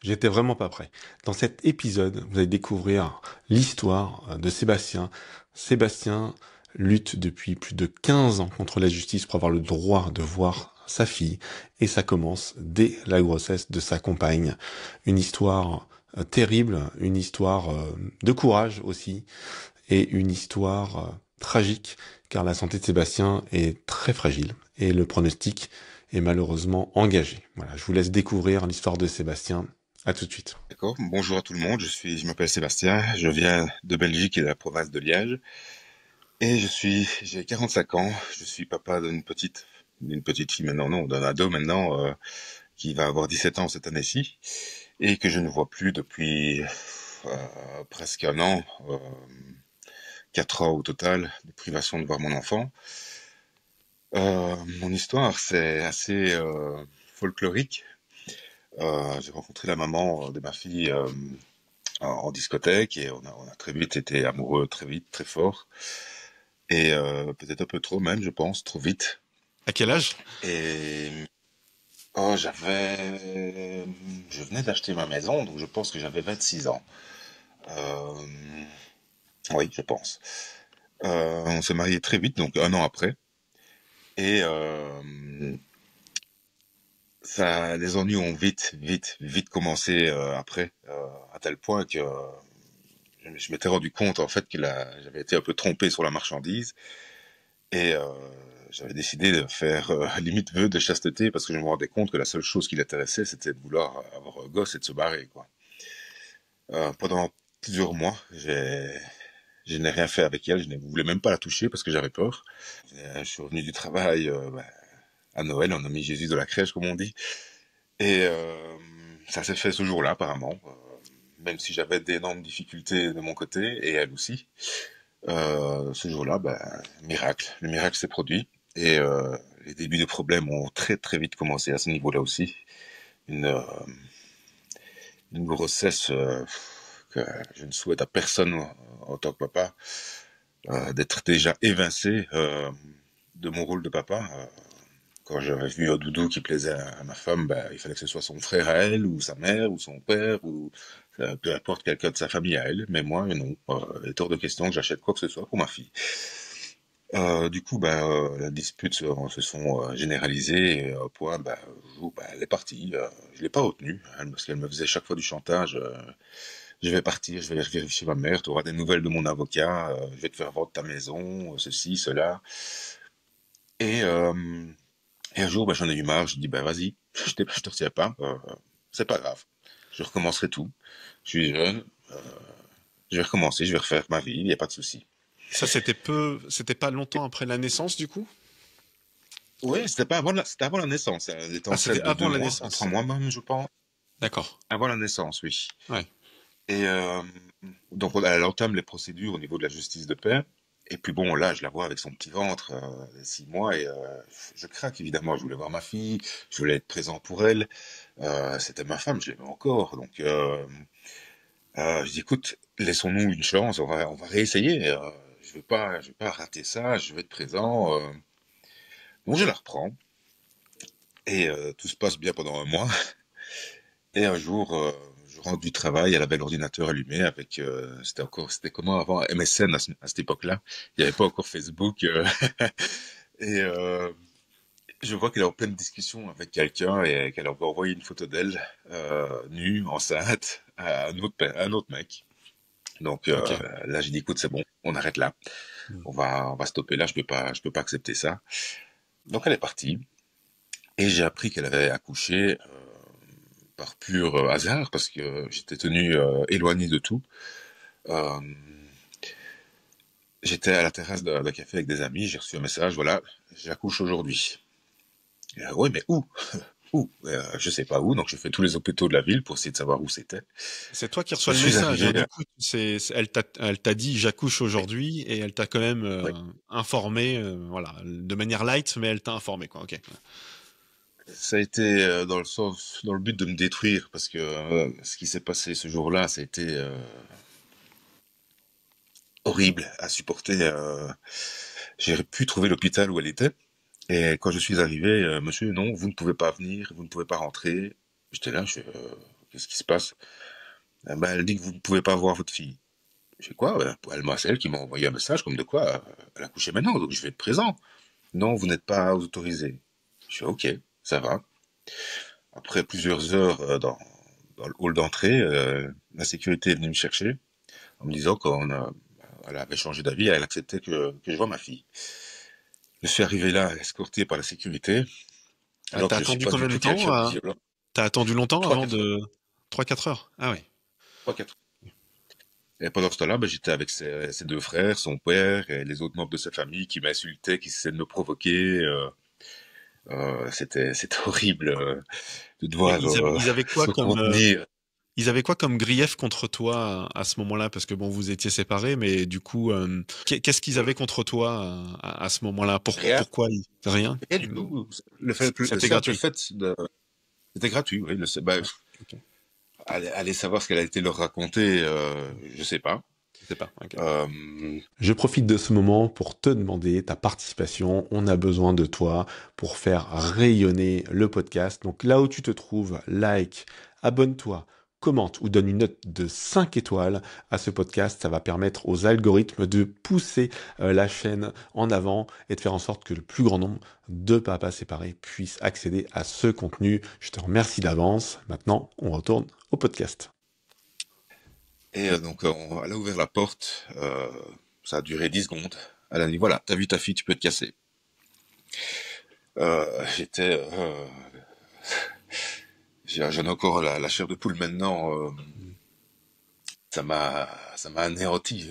J'étais vraiment pas prêt. Dans cet épisode, vous allez découvrir l'histoire de Sébastien. Sébastien lutte depuis plus de 15 ans contre la justice pour avoir le droit de voir sa fille et ça commence dès la grossesse de sa compagne. Une histoire terrible, une histoire de courage aussi et une histoire tragique car la santé de Sébastien est très fragile et le pronostic est malheureusement engagé. Voilà, je vous laisse découvrir l'histoire de Sébastien. À tout de suite. D'accord. Bonjour à tout le monde. Je m'appelle Sébastien. Je viens de Belgique et de la province de Liège. Et j'ai 45 ans. Je suis papa d'une petite fille maintenant, non, d'un ado maintenant, qui va avoir 17 ans cette année-ci. Et que je ne vois plus depuis, presque un an, 4 ans au total, de privation de voir mon enfant. Mon histoire, c'est assez, folklorique. J'ai rencontré la maman de ma fille, en discothèque et on a très vite été amoureux, très vite, très fort. Et peut-être un peu trop même, je pense, trop vite. À quel âge? Et oh, je venais d'acheter ma maison, donc je pense que j'avais 26 ans. Euh, oui, je pense. On s'est marié très vite, donc un an après. Et les ennuis ont vite commencé après, à tel point que je m'étais rendu compte en fait j'avais été un peu trompé sur la marchandise. Et j'avais décidé de faire limite vœu de chasteté parce que je me rendais compte que la seule chose qui l'intéressait, c'était de vouloir avoir un gosse et de se barrer, quoi. Pendant plusieurs mois, je n'ai rien fait avec elle, je ne voulais même pas la toucher parce que j'avais peur. Je suis revenu du travail à Noël, on a mis Jésus de la crèche, comme on dit. Et ça s'est fait ce jour-là, apparemment. Même si j'avais d'énormes difficultés de mon côté, et elle aussi. Ce jour-là, miracle. Le miracle s'est produit. Et les débuts de problèmes ont très vite commencé à ce niveau-là aussi. Une, euh, une grossesse que je ne souhaite à personne en tant que papa, d'être déjà évincé de mon rôle de papa. Quand j'avais vu un doudou qui plaisait à ma femme, il fallait que ce soit son frère à elle, ou sa mère, ou son père, ou peu importe quelqu'un de sa famille à elle. Mais moi, non. Il est hors de question que j'achète quoi que ce soit pour ma fille. Du coup, la dispute se sont généralisées et, au point, le jour, elle est partie. Je l'ai pas retenue parce qu'elle me faisait chaque fois du chantage. Je vais partir, je vais vérifier ma mère, tu auras des nouvelles de mon avocat, je vais te faire vendre ta maison, ceci, cela. Et, euh, et un jour, j'en ai eu marre. Je dis, vas-y, je te retiens pas, c'est pas grave. Je recommencerai tout. Je suis jeune, je vais recommencer, je vais refaire ma vie, il n'y a pas de souci. Ça, c'était pas longtemps après la naissance, du coup? Oui, c'était avant la naissance. Elle était Ah, c'était enceinte de avant 2 la mois, 3 naissance. mois même, je pense. D'accord. Avant la naissance, oui. Ouais. Et donc, elle entame les procédures au niveau de la justice de paix. Et puis bon, là, je la vois avec son petit ventre, 6 mois, et je craque, évidemment. Je voulais voir ma fille, je voulais être présent pour elle. C'était ma femme, je l'aimais encore. Donc, je dis, écoute, laissons-nous une chance, on va réessayer. Je vais pas rater ça, je vais être présent. Donc, je la reprends. Et tout se passe bien pendant un mois. Et un jour, je rentre du travail, elle avait l'ordinateur allumé avec, c'était comment avant, MSN à cette époque-là. Il n'y avait pas encore Facebook. Et je vois qu'elle est en pleine discussion avec quelqu'un et qu'elle a envoyé une photo d'elle, nue, enceinte, à un autre mec. Donc Ok. là, j'ai dit, écoute, c'est bon, on arrête là. Hmm. On va stopper là, je peux pas accepter ça. Donc elle est partie. Et j'ai appris qu'elle avait accouché par pur hasard parce que j'étais tenu éloigné de tout. Euh, J'étais à la terrasse d'un café avec des amis, j'ai reçu un message, voilà, j'accouche aujourd'hui. Oui, mais où? Où? Je sais pas où, donc je fais tous les hôpitaux de la ville pour essayer de savoir où c'était. C'est toi qui Je reçois le suis message, hein. arrivé, Du coup, elle t'a dit j'accouche oui, aujourd'hui et elle t'a quand même oui. informé, voilà, de manière light, mais elle t'a informé, quoi. Ok. Ça a été dans le but de me détruire, parce que ce qui s'est passé ce jour-là, ça a été horrible à supporter. J'ai pu trouver l'hôpital où elle était. Et quand je suis arrivé, monsieur, non, vous ne pouvez pas venir, vous ne pouvez pas rentrer. J'étais là, qu'est-ce qui se passe? Elle dit que vous ne pouvez pas voir votre fille. J'ai quoi? C'est elle qui m'a envoyé un message comme de quoi elle a couché maintenant, donc je vais être présent. Non, vous n'êtes pas autorisé. Je suis ok, ça va. Après plusieurs heures dans le hall d'entrée, la sécurité est venue me chercher en me disant qu'elle avait changé d'avis, elle acceptait que je vois ma fille. Je suis arrivé là, escorté par la sécurité, alors T'as que je suis attendu pas du combien de tout temps quelqu'un de violent. T'as attendu longtemps Trois, avant quatre heures. de 3-4 heures? Ah oui. 3-4 heures. Et pendant ce temps-là, j'étais avec ses deux frères, son père et les autres membres de sa famille qui m'insultaient, qui essayaient de me provoquer. C'était horrible de Et devoir ils avaient quoi se comme contenir. ils avaient quoi comme grief contre toi à ce moment-là? Parce que bon, vous étiez séparés, mais du coup, qu'est-ce qu'ils avaient contre toi à ce moment-là? Rien, Pourquoi rien? rien du tout. Le C'était simple gratuit. fait de... C'était gratuit, oui. Ouais, ok. Aller savoir ce qu'elle a été leur raconter, je sais pas. Je sais pas. Ok. Je profite de ce moment pour te demander ta participation. On a besoin de toi pour faire rayonner le podcast. Donc là où tu te trouves, like, abonne-toi, commente ou donne une note de 5 étoiles à ce podcast. Ça va permettre aux algorithmes de pousser la chaîne en avant et de faire en sorte que le plus grand nombre de papas séparés puissent accéder à ce contenu. Je te remercie d'avance. Maintenant, on retourne au podcast. Et donc, elle a ouvert la porte. Ça a duré 10 secondes. Elle a dit, voilà, t'as vu ta fille, tu peux te casser. J'étais... J'en ai encore la chair de poule maintenant. Ça m'a anéanti.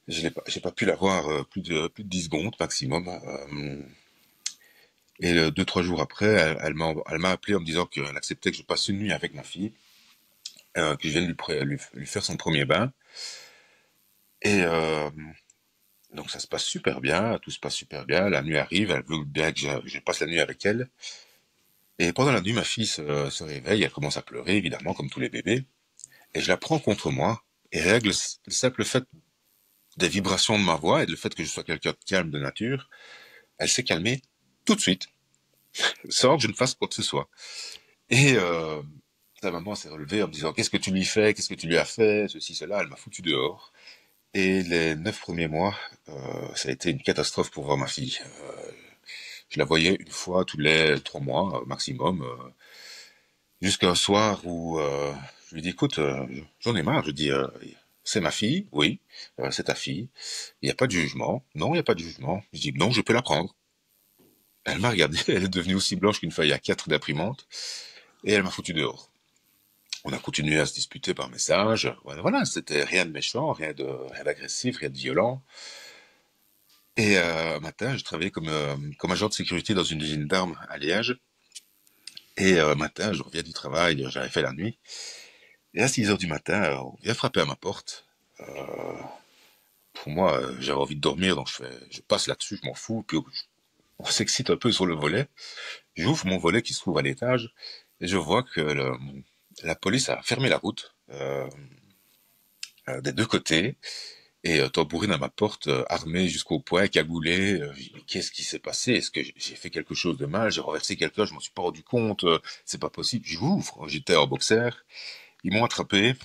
J'ai pas pu la voir plus de 10 secondes maximum. Et 2-3 jours après, elle m'a appelé en me disant qu'elle acceptait que je passe une nuit avec ma fille, que je vienne lui faire son premier bain. Et donc ça se passe super bien, tout se passe super bien. La nuit arrive, elle veut bien que je passe la nuit avec elle. Et pendant la nuit, ma fille se réveille, elle commence à pleurer, évidemment, comme tous les bébés. Et je la prends contre moi. Et règle le simple fait des vibrations de ma voix et le fait que je sois quelqu'un de calme de nature, elle s'est calmée tout de suite, sans que je ne fasse quoi que ce soit. Et sa maman s'est relevée en me disant qu'est-ce que tu lui fais, qu'est-ce que tu lui as fait, ceci, cela. Elle m'a foutu dehors. Et les 9 premiers mois, ça a été une catastrophe pour voir ma fille. Je la voyais une fois tous les 3 mois maximum, jusqu'à un soir où je lui dis écoute, j'en ai marre. Je dis c'est ma fille, oui, c'est ta fille. Il n'y a pas de jugement. Non, il n'y a pas de jugement. Je dis non, je peux la prendre. Elle m'a regardé, elle est devenue aussi blanche qu'une feuille A4 d'imprimante, et elle m'a foutu dehors. On a continué à se disputer par message. Voilà, c'était rien de méchant, rien d'agressif, rien de violent. Et un matin, je travaillais comme agent de sécurité dans une usine d'armes à Liège. Et un matin, je reviens du travail, j'avais fait la nuit. Et à 6 heures du matin, on vient frapper à ma porte. Pour moi, j'avais envie de dormir, donc je passe là-dessus, je m'en fous. Puis on s'excite un peu sur le volet. J'ouvre mon volet qui se trouve à l'étage et je vois que la police a fermé la route des deux côtés et tambourine à ma porte, armé jusqu'au poing, cagoulé. Qu'est-ce qui s'est passé? Est-ce que j'ai fait quelque chose de mal? J'ai renversé quelqu'un? Je m'en suis pas rendu compte. C'est pas possible. J'ouvre. J'étais en boxer. Ils m'ont attrapé,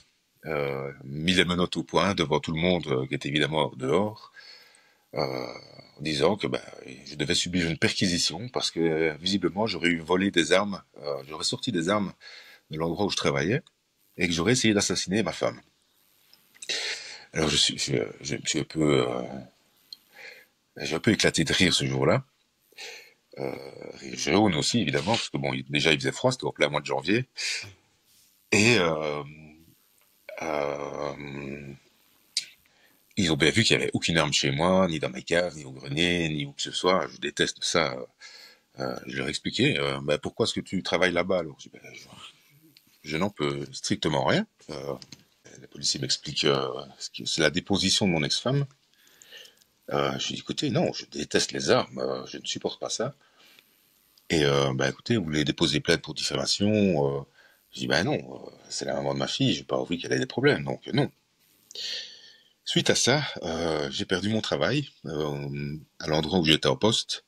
mis les menottes au poing devant tout le monde qui était évidemment dehors. En disant que je devais subir une perquisition parce que visiblement j'aurais eu volé des armes, j'aurais sorti des armes de l'endroit où je travaillais et que j'aurais essayé d'assassiner ma femme. Alors je me suis j'ai un peu éclaté de rire ce jour-là. Rire jaune aussi évidemment parce que déjà il faisait froid, c'était au plein mois de janvier et euh, ils ont bien vu qu'il n'y avait aucune arme chez moi, ni dans ma cave, ni au grenier, ni où que ce soit. Je déteste ça. Je leur ai expliqué, pourquoi est-ce que tu travailles là-bas alors? Je dis, je n'en peux strictement rien. Les policiers m'expliquent que c'est la déposition de mon ex-femme. Je lui dis, écoutez, non, je déteste les armes, je ne supporte pas ça. Et écoutez, vous voulez déposer plainte pour diffamation? Je dis, non, c'est la maman de ma fille, j'ai pas envie qu'elle ait des problèmes, donc non. Suite à ça, j'ai perdu mon travail à l'endroit où j'étais en poste.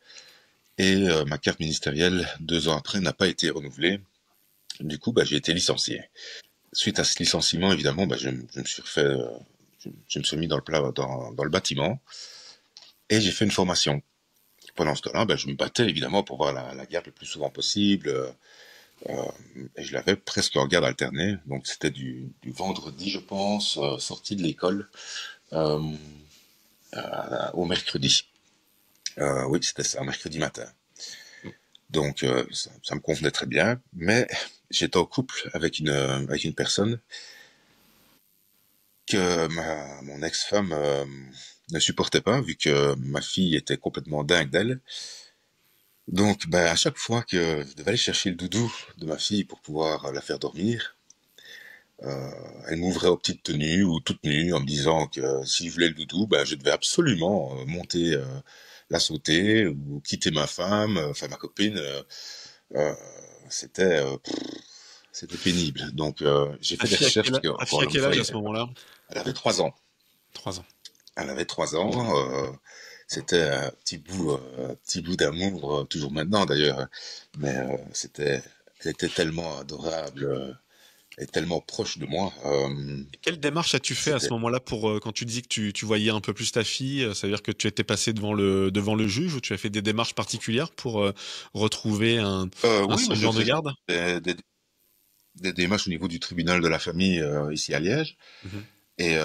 Et ma carte ministérielle, 2 ans après, n'a pas été renouvelée. Du coup, j'ai été licencié. Suite à ce licenciement, évidemment, je me suis refait, je me suis mis dans le bâtiment et j'ai fait une formation. Pendant ce temps-là, je me battais évidemment pour voir la garde le plus souvent possible. Et je l'avais presque en garde alternée. Donc c'était du vendredi, je pense, sorti de l'école, euh, au mercredi. Oui, c'était ça, mercredi matin. Donc ça me convenait très bien. Mais j'étais en couple avec une personne que mon ex-femme ne supportait pas, vu que ma fille était complètement dingue d'elle. Donc, à chaque fois que je devais aller chercher le doudou de ma fille pour pouvoir la faire dormir, elle m'ouvrait aux petites tenues ou toute nue en me disant que si je voulais le doudou, je devais absolument monter, la sauter ou quitter ma femme, enfin ma copine. Euh, c'était c'était pénible. Donc, j'ai fait des recherches parce que Ta encore fille à une quel fois, âge à ce moment-là? elle avait 3 ans. 3 ans. Elle avait 3 ans. C'était un petit bout d'amour, toujours maintenant d'ailleurs. Mais elle était tellement adorable et tellement proche de moi. Quelle démarche as-tu fait à ce C'était moment-là pour quand tu dis que tu voyais un peu plus ta fille, ça veut dire que tu étais passé devant le juge ou tu as fait des démarches particulières pour retrouver un oui, mais je semblant de faisais garde? des démarches au niveau du tribunal de la famille ici à Liège. Mhm. Et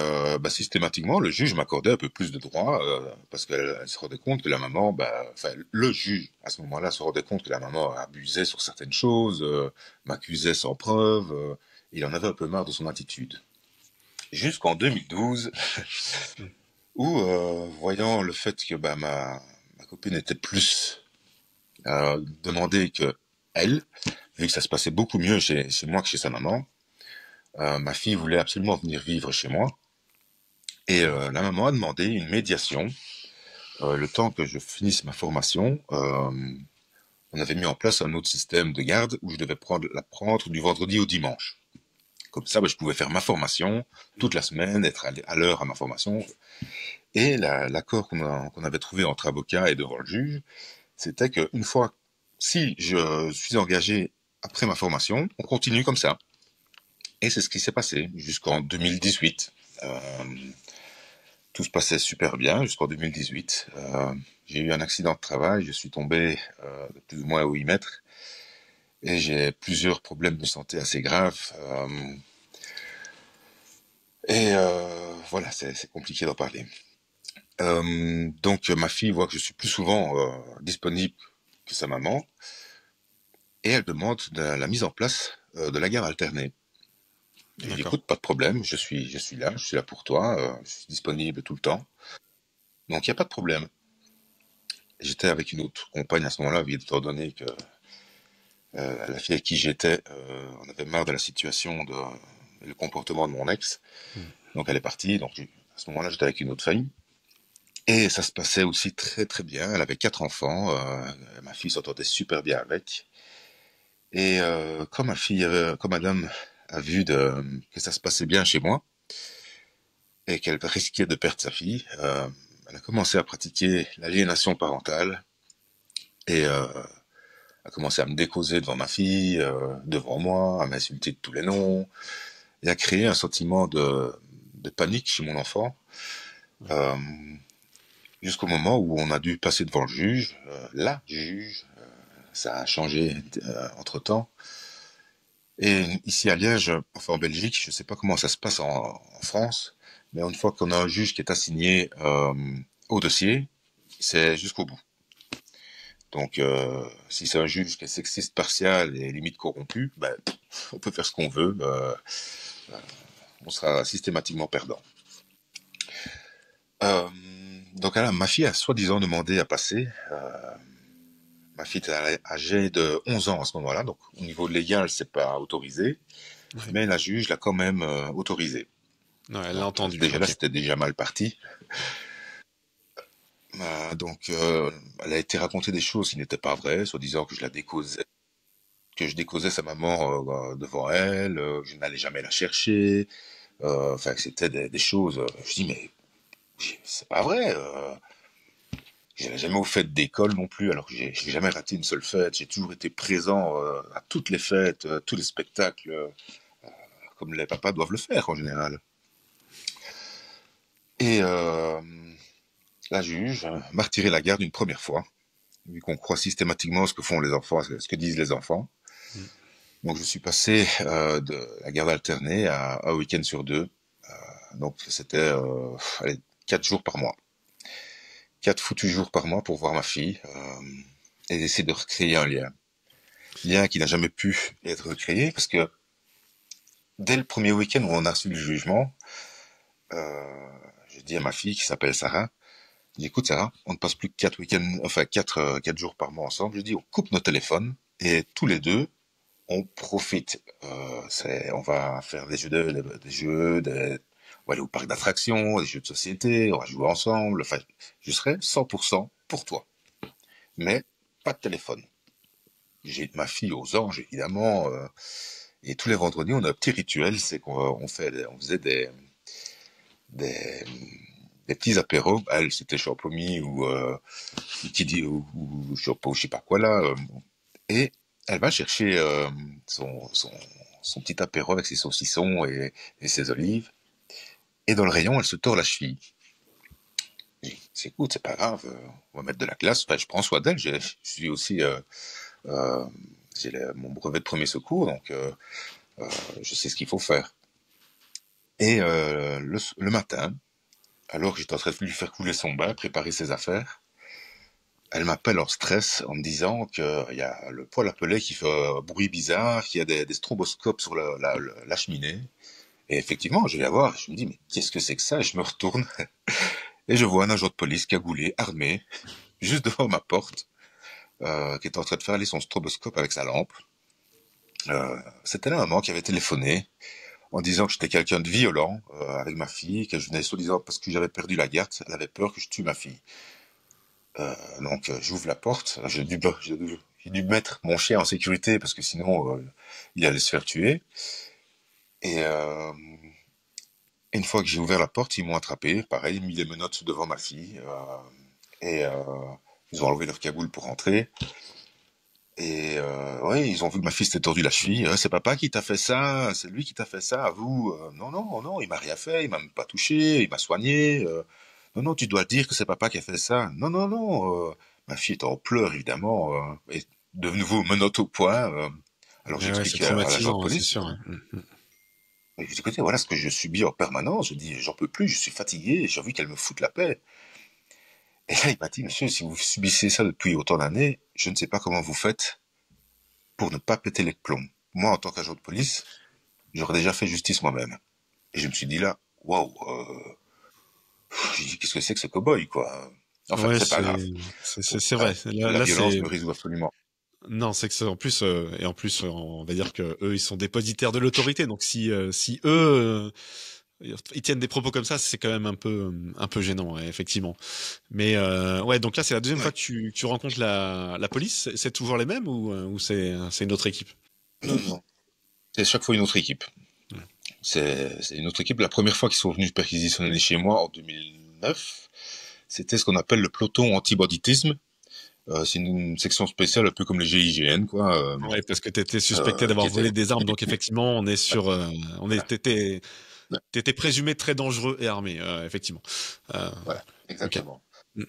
systématiquement, le juge m'accordait un peu plus de droits parce qu'elle se rendait compte que la maman, enfin, le juge à ce moment-là se rendait compte que la maman abusait sur certaines choses, m'accusait sans preuve. Il en avait un peu marre de son attitude. Jusqu'en 2012, où voyant le fait que ma copine était plus demandée que elle, vu que ça se passait beaucoup mieux chez moi que chez sa maman, ma fille voulait absolument venir vivre chez moi. Et la maman a demandé une médiation. Le temps que je finisse ma formation, on avait mis en place un autre système de garde où je devais la prendre du vendredi au dimanche. Comme ça, je pouvais faire ma formation toute la semaine, être à l'heure à ma formation. Et l'accord qu'on avait trouvé entre avocats et devant le juge, c'était qu'une fois, si je suis engagé après ma formation, on continue comme ça. Et c'est ce qui s'est passé jusqu'en 2018. Euh, Tout se passait super bien jusqu'en 2018. J'ai eu un accident de travail, je suis tombé de plus ou moins à 8 mètres et j'ai plusieurs problèmes de santé assez graves. Voilà, c'est compliqué d'en parler. Donc ma fille voit que je suis plus souvent disponible que sa maman et elle demande la mise en place de la garde alternée. Et je dis D'accord. écoute, pas de problème, je suis là pour toi, je suis disponible tout le temps. Donc il n'y a pas de problème. J'étais avec une autre compagne à ce moment-là, étant donné que la fille avec qui j'étais, on avait marre de la situation, le comportement de mon ex. Mhm. Donc elle est partie. Donc à ce moment-là, j'étais avec une autre famille. Et ça se passait aussi très très bien. Elle avait 4 enfants. Ma fille s'entendait super bien avec. Et comme madame a vu que ça se passait bien chez moi et qu'elle risquait de perdre sa fille, elle a commencé à pratiquer l'aliénation parentale et a commencé à me décauser devant ma fille, devant moi, à m'insulter de tous les noms, et à créer un sentiment de panique chez mon enfant, euh, jusqu'au moment où on a dû passer devant le juge, la juge, ça a changé entre-temps. Et ici à Liège, enfin en Belgique, je ne sais pas comment ça se passe en France, mais une fois qu'on a un juge qui est assigné au dossier, c'est jusqu'au bout. Donc, si c'est un juge qui est sexiste, partial et limite corrompu, on peut faire ce qu'on veut, on sera systématiquement perdant. Euh, donc, là, ma fille a soi-disant demandé à passer. Ma fille était âgée de 11 ans à ce moment-là, donc au niveau légal, c'est pas autorisé, Ouais. mais la juge l'a quand même autorisé. Ouais, elle l'a Donc, entendu. déjà là, Ok. c'était déjà mal parti. Donc, elle a été racontée des choses qui n'étaient pas vraies, soi-disant que je décausais sa maman devant elle, je n'allais jamais la chercher, enfin que c'était des choses. Je dis mais c'est pas vrai. J'allais jamais aux fêtes d'école non plus, alors que j'ai jamais raté une seule fête. J'ai toujours été présent à toutes les fêtes, tous les spectacles, comme les papas doivent le faire en général. Et la juge m'a retiré la garde une première fois, vu qu'on croit systématiquement ce que font les enfants, ce que disent les enfants. Mm. Donc je suis passé de la garde alternée à un week-end sur 2. Donc c'était 4 jours par mois. 4 foutus jours par mois pour voir ma fille et essayer de recréer un lien. Lien qui n'a jamais pu être recréé parce que dès le premier week-end où on a reçu le jugement, j'ai dit à ma fille qui s'appelle Sarah, j'ai dit écoute Sarah, on ne passe plus que 4 week-ends, enfin 4 jours par mois ensemble. Je dis on coupe nos téléphones et tous les deux on profite. On va faire des jeux, on va aller au parc d'attractions, des jeux de société, on va jouer ensemble. Enfin, je serai 100% pour toi. Mais pas de téléphone. J'ai ma fille aux anges, évidemment. Et tous les vendredis, on a un petit rituel, c'est qu'on faisait des, des petits apéros. Elle, c'était champomis ou je sais pas quoi là. Et elle va chercher son petit apéro avec ses saucissons et ses olives. Et dans le rayon, elle se tord la cheville. Je dis, c'est écoute, c'est pas grave, on va mettre de la glace. Enfin, je prends soin d'elle. Je suis aussi, j'ai mon brevet de premier secours, donc je sais ce qu'il faut faire. Et le matin, alors que j'étais en train de lui faire couler son bain, préparer ses affaires, elle m'appelle en stress en me disant qu'il y a le poêle à peler qui fait un bruit bizarre, qu'il y a des stroboscopes sur la cheminée. Et effectivement, je vais la voir, je me dis, mais qu'est-ce que c'est que ça? Et je me retourne, et je vois un agent de police cagoulé, armé, juste devant ma porte, qui était en train de faire aller son stroboscope avec sa lampe. C'était la maman qui avait téléphoné, en disant que j'étais quelqu'un de violent avec ma fille, que je venais soi-disant parce que j'avais perdu la garde, elle avait peur que je tue ma fille. Donc j'ouvre la porte, j'ai dû mettre mon chien en sécurité parce que sinon il allait se faire tuer. Et une fois que j'ai ouvert la porte, ils m'ont attrapé, pareil, mis les menottes devant ma fille, et ils ont enlevé leur cagoule pour rentrer. Et ouais, ils ont vu que ma fille s'était tordue la cheville. C'est papa qui t'a fait ça, c'est lui qui t'a fait ça, à vous. Non, non, non, il m'a rien fait, il m'a même pas touché, il m'a soigné. Non, non, tu dois dire que c'est papa qui a fait ça. Non, non, non. Ma fille est en pleurs, évidemment, et de nouveau menottes au poing. Alors Ouais, c'est j'explique à l'agent de traumatisant, c'est police. sûr. Ouais. Mm. Et je dis, écoutez, voilà ce que je subis en permanence. Je dis, j'en peux plus, je suis fatigué, j'ai envie qu'elle me foute la paix. Et là, il m'a dit, monsieur, si vous subissez ça depuis autant d'années, je ne sais pas comment vous faites pour ne pas péter les plombs. Moi, en tant qu'agent de police, j'aurais déjà fait justice moi-même. Et je me suis dit là, waouh, j'ai dit, qu'est-ce que c'est que ce cow-boy, quoi. Enfin, Ouais, c'est pas grave. c'est vrai. La Là, violence c'est me résout absolument. non, c'est que en plus et en plus on va dire que eux ils sont dépositaires de l'autorité. Donc si eux ils tiennent des propos comme ça, c'est quand même un peu gênant, ouais, effectivement. Mais ouais, donc là c'est la deuxième fois Ouais. que tu rencontres la police. C'est toujours les mêmes ou c'est une autre équipe? Non, non. C'est chaque fois une autre équipe. Ouais. C'est une autre équipe. La première fois qu'ils sont venus perquisitionner chez moi en 2009, c'était ce qu'on appelle le peloton anti-banditisme. C'est une section spéciale un peu comme les GIGN, quoi. Ouais, parce que t'étais suspecté d'avoir Qui volé était... des armes, donc effectivement on est sur t'étais présumé très dangereux et armé, effectivement. Voilà, Ok. exactement. Mm.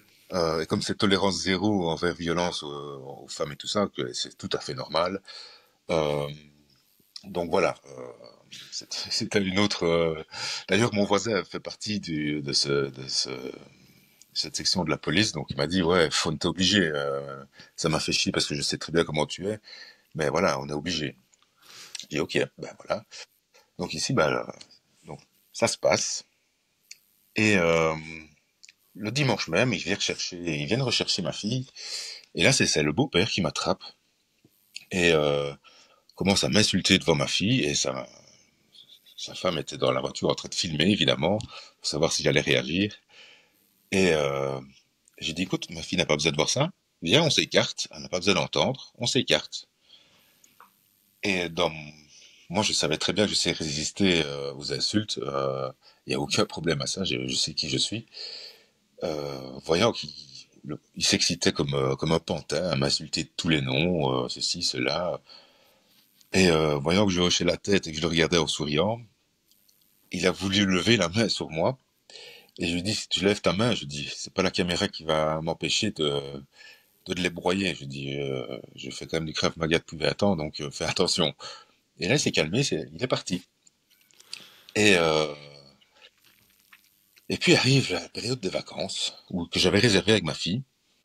Et comme c'est tolérance zéro envers violence aux femmes et tout ça, que c'est tout à fait normal. Euh, donc voilà, c'était une autre. D'ailleurs, mon voisin fait partie cette section de la police, donc il m'a dit ouais, faut t'es obligé. Ça m'a fait chier parce que je sais très bien comment tu es, mais voilà, on est obligé. Je dis ok, ben voilà. Donc ici, donc ça se passe et le dimanche même, ils viennent rechercher ma fille. Et là, c'est le beau-père qui m'attrape et commence à m'insulter devant ma fille. Et sa femme était dans la voiture en train de filmer, évidemment, pour savoir si j'allais réagir. Et j'ai dit, écoute, ma fille n'a pas besoin de voir ça. Viens, on s'écarte. Elle n'a pas besoin d'entendre. On s'écarte. Et moi, je savais très bien que je sais résister aux insultes. Il n'y a aucun problème à ça. Je sais qui je suis. Voyant qu'il il s'excitait comme un pantin, à m'insulter de tous les noms, ceci, cela. Et voyant que je hochais la tête et que je le regardais en souriant, il a voulu lever la main sur moi. Et je lui dis, si tu lèves ta main, je dis, c'est pas la caméra qui va m'empêcher de les broyer. Je dis, je fais quand même du Krav Maga depuis 20 ans, donc fais attention. Et là, il s'est calmé, il est parti. Et, euh, et puis arrive la période des vacances, que j'avais réservée avec ma fille.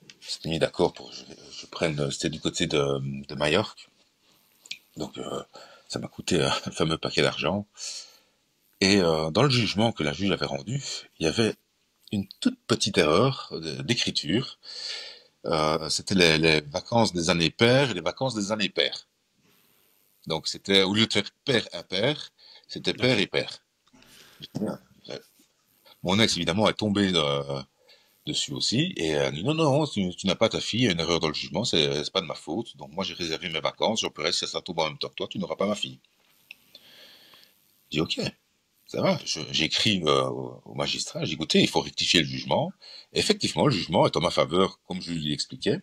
On s'était mis d'accord pour que je prenne, c'était du côté de Majorque. Donc, ça m'a coûté un fameux paquet d'argent. Et dans le jugement que la juge avait rendu, il y avait une toute petite erreur d'écriture. C'était les vacances des années paires et les vacances des années paires. Donc c'était, au lieu de faire père impair, c'était père et Ok. père. Mon ex, évidemment, est tombé dessus aussi, et elle dit, non, non, tu n'as pas ta fille, il y a une erreur dans le jugement, c'est pas de ma faute, donc moi j'ai réservé mes vacances, je pourrais, si ça tombe en même temps que toi, tu n'auras pas ma fille. Je dis, ok, ça va, j'ai écrit au magistrat, j'ai dit, écoutez, il faut rectifier le jugement. Et effectivement, le jugement est en ma faveur, comme je lui expliquais.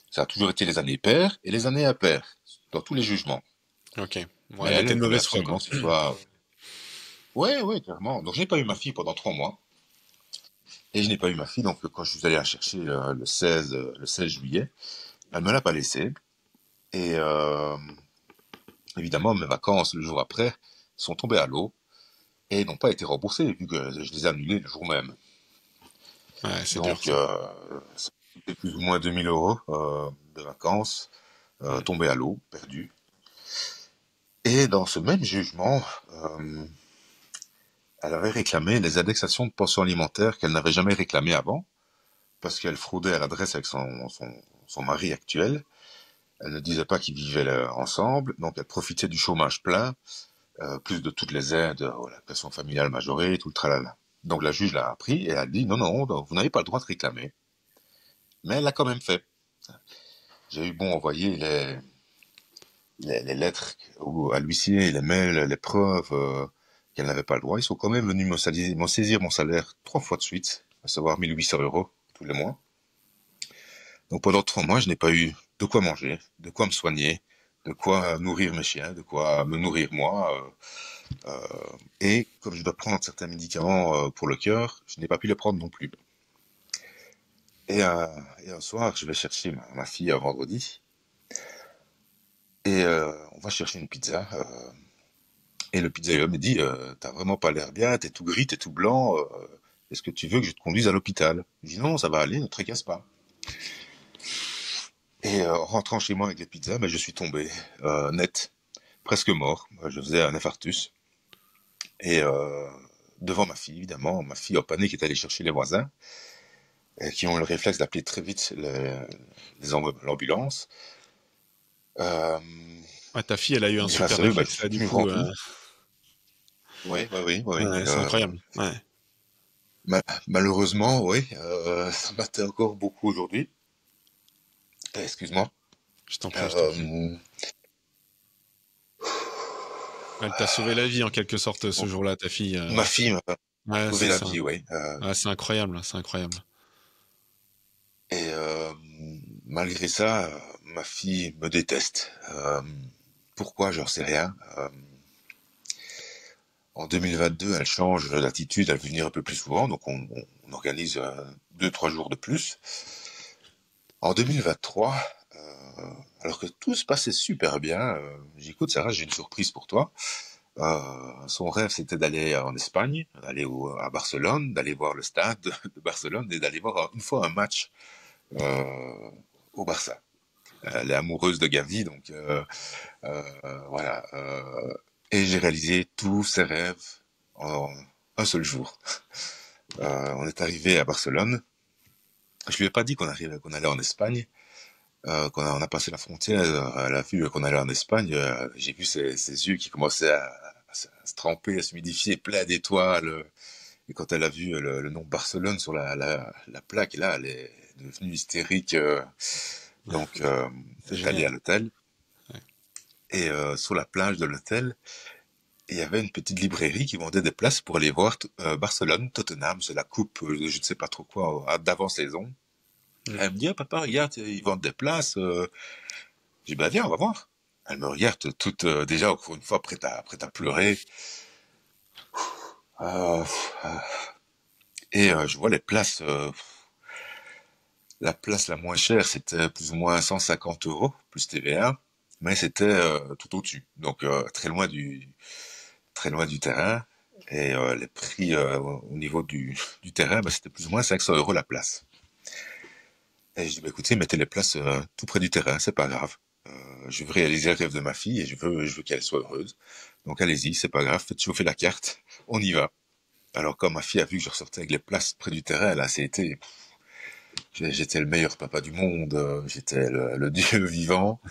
Ça a toujours été les années paires et les années impaires, dans tous les jugements. Ok. Mais Ouais, elle elle, était elle de voulait mauvaise foi, absolument quoi. que ce soit... Ouais, ouais, clairement. Donc je n'ai pas eu ma fille pendant 3 mois. Et je n'ai pas eu ma fille, donc quand je suis allé la chercher le 16 juillet, elle me l'a pas laissée. Et évidemment, mes vacances le jour après sont tombées à l'eau et n'ont pas été remboursées, vu que je les ai annulées le jour même. Ouais, c'est dur, Donc, ça. c'était plus ou moins 2000 € de vacances Hmm. tombées à l'eau, perdues. Et dans ce même jugement, euh, elle avait réclamé les indexations de pension alimentaire qu'elle n'avait jamais réclamées avant, parce qu'elle fraudait à l'adresse avec son mari actuel. Elle ne disait pas qu'ils vivaient ensemble, donc elle profitait du chômage plein, plus de toutes les aides, la pension familiale majorée, tout le tralala. Donc la juge l'a appris et elle a dit non, non, vous n'avez pas le droit de réclamer. Mais elle l'a quand même fait. J'ai eu bon envoyer les lettres à l'huissier, les mails, les preuves qu'elle n'avait pas le droit. Ils sont quand même venus me saisir mon salaire 3 fois de suite, à savoir 1 800 € tous les mois. Donc pendant 3 mois, je n'ai pas eu de quoi manger, de quoi me soigner, de quoi nourrir mes chiens, de quoi me nourrir moi. Et comme je dois prendre certains médicaments pour le cœur, je n'ai pas pu les prendre non plus. Et, euh, et un soir, je vais chercher ma fille un vendredi, et on va chercher une pizza. Et le pizzaïolo me dit, t'as vraiment pas l'air bien, t'es tout gris, t'es tout blanc, est-ce que tu veux que je te conduise à l'hôpital? Je dis non, ça va aller, ne te tracasse pas. Et en rentrant chez moi avec les pizzas, ben, je suis tombé net, presque mort. Je faisais un infarctus. Et devant ma fille, évidemment, ma fille en panique est allée chercher les voisins, qui ont le réflexe d'appeler très vite l'ambulance. Euh, Ouais, ta fille, elle a eu un Grâce super à eux, bah, réflexe, là, j'ai du pu me coup. rendre tout. Oui, oui, oui, oui. Ouais, c'est incroyable. Ouais. Malheureusement, oui, ça m'atteint encore beaucoup aujourd'hui. Excuse-moi. Je t'en prie, je t'en prie. Euh, Elle t'a sauvé la vie, en quelque sorte, ce jour-là, ta fille. Ma fille m'a Ouais, sauvé c'est la ça. vie, oui. Ouais, c'est incroyable, c'est incroyable. Et malgré ça, ma fille me déteste. Pourquoi, j'en sais rien. En 2022, elle change d'attitude, elle veut venir un peu plus souvent, donc on organise 2, 3 jours de plus. En 2023, alors que tout se passait super bien, j'écoute Sarah, j'ai une surprise pour toi. Son rêve, c'était d'aller en Espagne, d'aller à Barcelone, d'aller voir le stade de Barcelone et d'aller voir une fois un match au Barça. Elle est amoureuse de Gavi, donc voilà. Et j'ai réalisé tous ses rêves en un seul jour. On est arrivé à Barcelone. Je lui ai pas dit qu'on allait en Espagne. On a passé la frontière, elle a vu qu'on allait en Espagne. J'ai vu ses yeux qui commençaient à se tremper, à s'humidifier, plein d'étoiles. Et quand elle a vu le nom Barcelone sur la plaque, là, elle est devenue hystérique. Donc, C'est est allée à génial. l'hôtel. Ouais. Et sur la plage de l'hôtel, il y avait une petite librairie qui vendait des places pour aller voir Barcelone, Tottenham. C'est la coupe, je ne sais pas trop quoi, d'avant-saison. Elle me dit, ah, papa, regarde, ils vendent des places. J'ai dit, bah viens, on va voir. Elle me regarde toute, déjà, encore une fois, prête à pleurer. Euh, euh, et je vois les places. La place la moins chère, c'était plus ou moins 150 euros, plus TVA. Mais c'était tout au-dessus. Donc très loin du terrain. Et les prix au niveau du terrain, bah, c'était plus ou moins 500 euros la place. Et je dis, bah, écoutez, mettez les places tout près du terrain, c'est pas grave. Je veux réaliser le rêve de ma fille et je veux qu'elle soit heureuse. Donc allez-y, c'est pas grave, faites chauffer la carte, on y va. Alors quand ma fille a vu que je ressortais avec les places près du terrain, là, c'était, j'étais le meilleur papa du monde, j'étais le dieu vivant.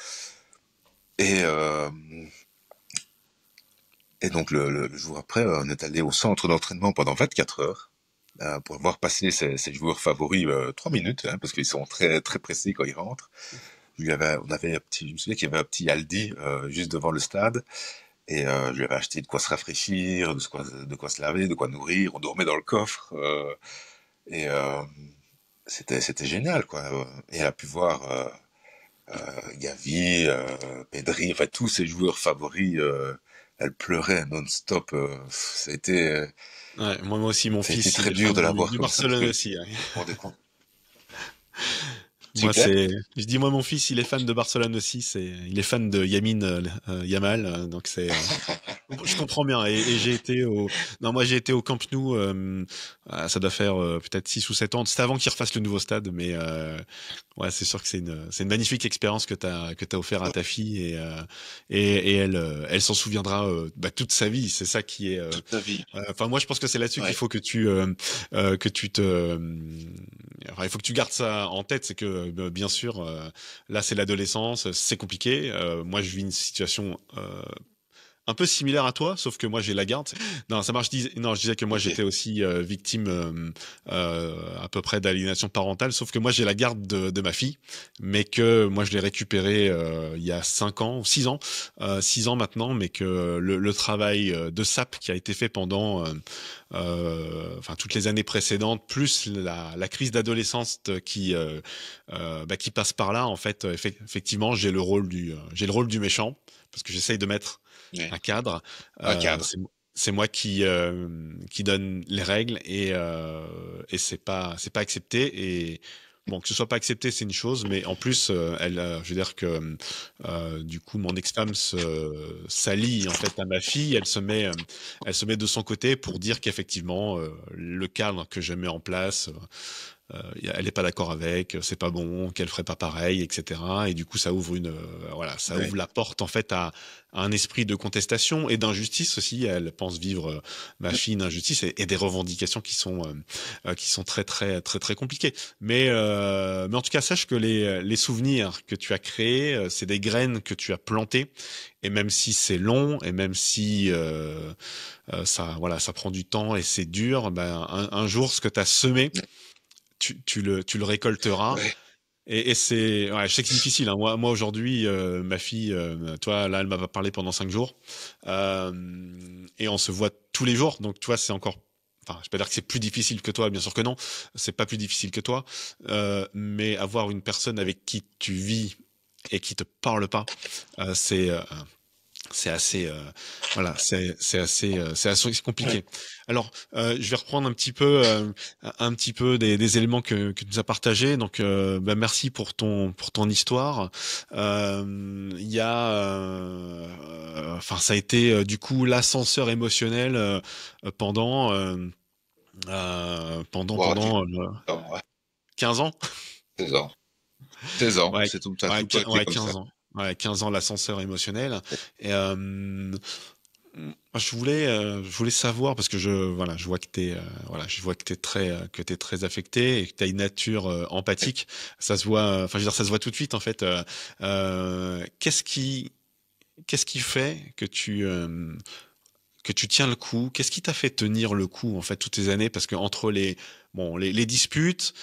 Et, euh, et donc le jour après, on est allé au centre d'entraînement pendant 24 heures. Pour voir passer ses joueurs favoris 3 minutes, hein, parce qu'ils sont très très pressés quand ils rentrent. On avait un petit, je me souviens qu'il y avait un petit Aldi juste devant le stade, et je lui avais acheté de quoi se rafraîchir, de quoi se laver, de quoi nourrir. On dormait dans le coffre, et c'était génial, quoi. Et elle a pu voir Gavi, Pedri, enfin tous ses joueurs favoris. Elle pleurait non-stop. Ouais, moi aussi, mon Ça a été fils, il très est dur fan de la voir du comme ça, parce Barcelone que aussi. Ouais. vous vous rendez compte. S'il vous Moi, plaît. je dis, moi, mon fils, il est fan de Barcelone aussi. Il est fan de Yamin Yamal. Donc je comprends bien. Et j'ai été non, moi, j'ai été au Camp Nou. Ça doit faire peut-être 6 ou 7 ans. C'était avant qu'ils refassent le nouveau stade, mais ouais, c'est sûr que c'est une magnifique expérience que t'as offert à ta fille et elle s'en souviendra toute sa vie. C'est ça qui est. Toute ta vie. Enfin, moi, je pense que c'est là-dessus qu'il Ouais. faut que tu te. Enfin, il faut que tu gardes ça en tête. C'est que bien sûr, là, c'est l'adolescence, c'est compliqué. Moi, je vis une situation un peu similaire à toi, sauf que moi j'ai la garde. Non, ça marche. Non, je disais que moi Ok. j'étais aussi victime à peu près d'aliénation parentale, sauf que moi j'ai la garde de ma fille, mais que moi je l'ai récupérée il y a 5 ans, 6 ans, 6 ans maintenant, mais que le travail de SAP qui a été fait pendant enfin toutes les années précédentes, plus la crise d'adolescence qui passe par là, en fait, effectivement, j'ai le rôle du méchant parce que j'essaye de mettre Ouais. un cadre. Un Euh, cadre. c'est c'est moi qui donne les règles et c'est pas accepté et bon que ce soit pas accepté c'est une chose mais en plus je veux dire que du coup mon ex-femme s'allie en fait à ma fille elle se met de son côté pour dire qu'effectivement le cadre que je mets en place elle est pas d'accord avec, c'est pas bon, qu'elle ferait pas pareil, etc. Et du coup, ça ouvre voilà, ça Ouais. ouvre la porte en fait à un esprit de contestation et d'injustice aussi. Elle pense vivre ma fille une injustice et des revendications qui sont très très très très compliquées. Mais en tout cas, sache que les souvenirs que tu as créés, c'est des graines que tu as plantées. Et même si c'est long et même si ça prend du temps et c'est dur, ben un jour ce que tu as semé tu le récolteras. Ouais. Et ouais, je sais que c'est difficile. Hein. Moi aujourd'hui, ma fille, toi, là, elle m'a pas parlé pendant 5 jours, et on se voit tous les jours. Donc, toi, c'est encore. Enfin, je vais pas dire que c'est plus difficile que toi, bien sûr que non. C'est pas plus difficile que toi, mais avoir une personne avec qui tu vis et qui te parle pas, c'est assez voilà c'est assez compliqué. Alors je vais reprendre un petit peu des éléments que tu nous as partagés. Donc merci pour ton histoire. Il y a enfin ça a été du coup l'ascenseur émotionnel pendant Wow, pendant 15 ans. 16 ans. 16 ans. Ouais, C'est tout, ça a ouais, tout le temps été ouais, comme ça. 15 ans. Ouais, 15 ans l'ascenseur émotionnel. Et je voulais savoir parce que je vois que t'es affecté et que t'as une nature empathique. Ça se voit, enfin, je veux dire, ça se voit tout de suite en fait. Qu'est-ce qui fait que tu tiens le coup? Qu'est-ce qui t'a fait tenir le coup en fait toutes ces années? Parce que entre les disputes,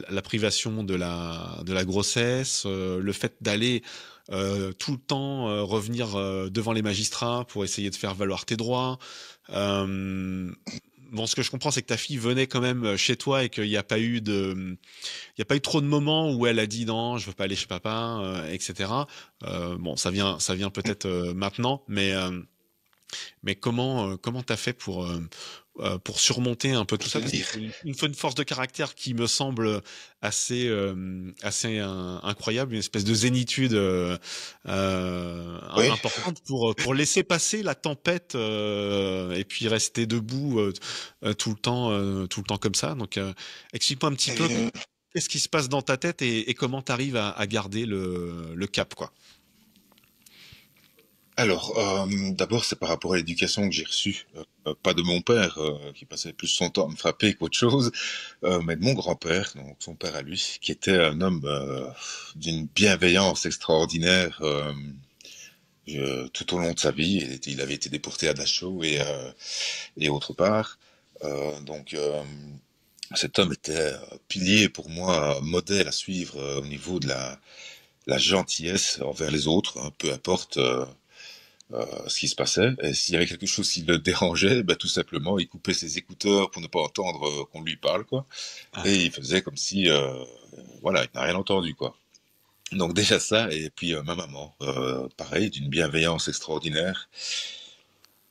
la privation de la grossesse, le fait d'aller tout le temps revenir devant les magistrats pour essayer de faire valoir tes droits, euh, bon, ce que je comprends, c'est que ta fille venait quand même chez toi et qu'il n'y a pas eu il y a pas eu trop de moments où elle a dit non, je veux pas aller chez papa, etc. Bon, ça vient peut-être maintenant, mais comment t'as fait pour surmonter un peu tout ça parce qu'il Tenir. faut il faut une force de caractère qui me semble assez incroyable, une espèce de zénitude Oui. importante pour laisser passer la tempête et puis rester debout tout le temps comme ça. Donc explique-moi un petit peu Euh, qu'est-ce qui se passe dans ta tête et comment t'arrives à garder le cap quoi. Alors, d'abord, c'est par rapport à l'éducation que j'ai reçue, pas de mon père, qui passait plus son temps à me frapper qu'autre chose, mais de mon grand-père, donc son père à lui, qui était un homme d'une bienveillance extraordinaire tout au long de sa vie. Il avait été déporté à Dachau et autre part. Donc, cet homme était pilier pour moi, modèle à suivre au niveau de la gentillesse envers les autres, hein, peu importe ce qui se passait. Et s'il y avait quelque chose qui le dérangeait, bah, tout simplement, il coupait ses écouteurs pour ne pas entendre qu'on lui parle, quoi. Ouais. Et il faisait comme si, voilà, il n'a rien entendu, quoi. Donc déjà ça, et puis ma maman, pareil, d'une bienveillance extraordinaire.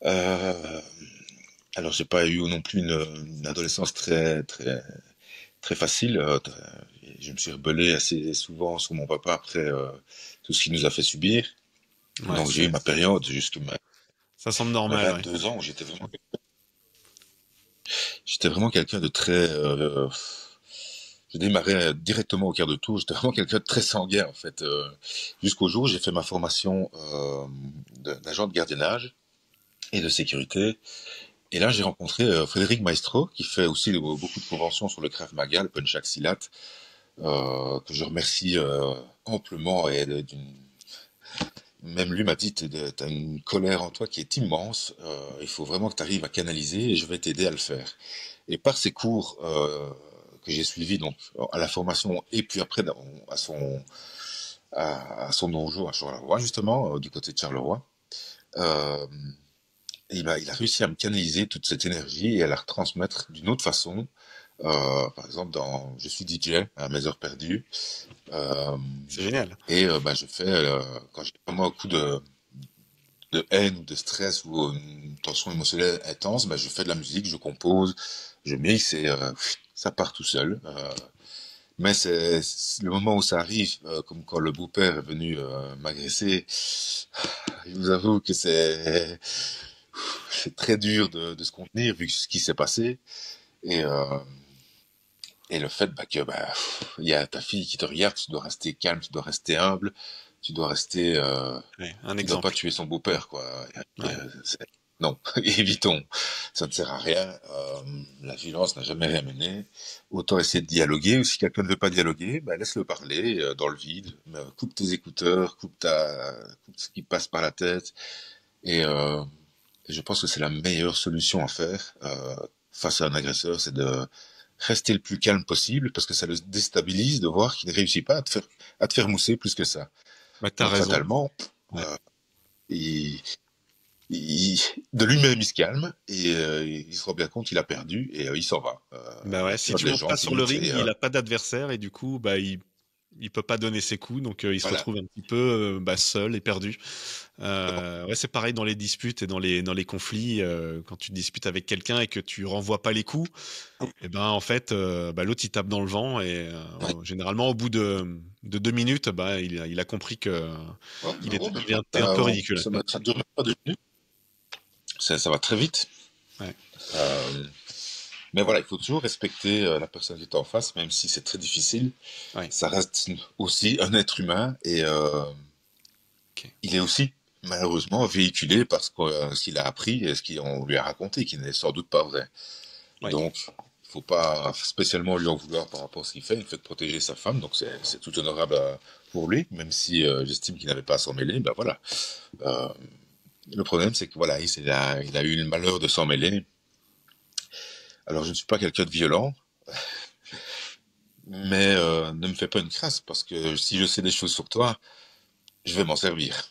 Euh, alors j'ai pas eu non plus une adolescence très facile. Je me suis rebellé assez souvent sur mon papa après tout ce qu'il nous a fait subir. Ouais, Donc j'ai eu ma période jusqu'à ça semble ma normal, ouais. 22 ans où j'étais vraiment quelqu'un de très je démarrais directement au quart de tour. J'étais vraiment quelqu'un de très sanguin en fait. Jusqu'au jour où j'ai fait ma formation d'agent de gardiennage et de sécurité. Et là, j'ai rencontré Frédéric Maestro, qui fait aussi beaucoup de conventions sur le Krav Maga, le Punchak Silat, que je remercie amplement. Même lui m'a dit, t'as une colère en toi qui est immense, il faut vraiment que tu arrives à canaliser et je vais t'aider à le faire. Et par ces cours que j'ai suivis, donc à la formation et puis après à son donjon à Charleroi, justement, du côté de Charleroi, euh, il a réussi à me canaliser toute cette énergie et à la retransmettre d'une autre façon. Par exemple, je suis DJ à mes heures perdues. Euh, C'est génial. et bah, je fais, quand j'ai vraiment un coup de haine ou de stress ou une tension émotionnelle intense, bah, je fais de la musique, je compose, je mixe et ça part tout seul. Mais c'est le moment où ça arrive, comme quand le beau-père est venu m'agresser. Je vous avoue que c'est très dur de se contenir vu ce qui s'est passé et et le fait bah, que bah, il y a ta fille qui te regarde, tu dois rester calme, tu dois rester humble, tu dois rester Ouais, un il doit pas exemple. tuer son beau-père, quoi. Ouais. Non, évitons. Ça ne sert à rien. La violence n'a jamais rien mené. Autant essayer de dialoguer, ou si quelqu'un ne veut pas dialoguer, bah, laisse-le parler dans le vide. Coupe tes écouteurs, coupe ce qui passe par la tête. Et je pense que c'est la meilleure solution à faire face à un agresseur, c'est de rester le plus calme possible, parce que ça le déstabilise de voir qu'il ne réussit pas à te faire mousser plus que ça. Bah, t'as Donc raison. fatalement, Ouais. euh, il, il- de lui-même, il se calme et il se rend bien compte qu'il a perdu et il s'en va. Bah ouais, si Faire tu de les montes pas gens, sur le limite, ring, et il a pas d'adversaire et du coup, bah il peut pas donner ses coups, donc il se voilà. retrouve un petit peu bah, seul et perdu. Ouais, c'est pareil dans les disputes et dans les conflits. Quand tu disputes avec quelqu'un et que tu renvoies pas les coups, et ben en fait, bah, l'autre il tape dans le vent et Ouais. généralement au bout de 2 minutes, bah il a compris que Ouais, non, même il pas. était un peu ridicule. Ça dure même pas 2 minutes. Ça va très vite. Ouais. Euh, mais voilà, il faut toujours respecter la personne qui est en face, même si c'est très difficile. Ouais. Ça reste aussi un être humain et Ok. il est aussi malheureusement véhiculé par ce qu'il a appris et ce qu'on lui a raconté, qui n'est sans doute pas vrai. Ouais. Donc, il faut pas spécialement lui en vouloir par rapport à ce qu'il fait. Il fait de protéger sa femme, donc c'est tout honorable pour lui, même si j'estime qu'il n'avait pas à s'en mêler. Ben voilà. Euh, le problème, c'est que voilà, il a eu le malheur de s'en mêler. Alors, je ne suis pas quelqu'un de violent, mais ne me fais pas une crasse, parce que si je sais des choses sur toi, je vais m'en servir.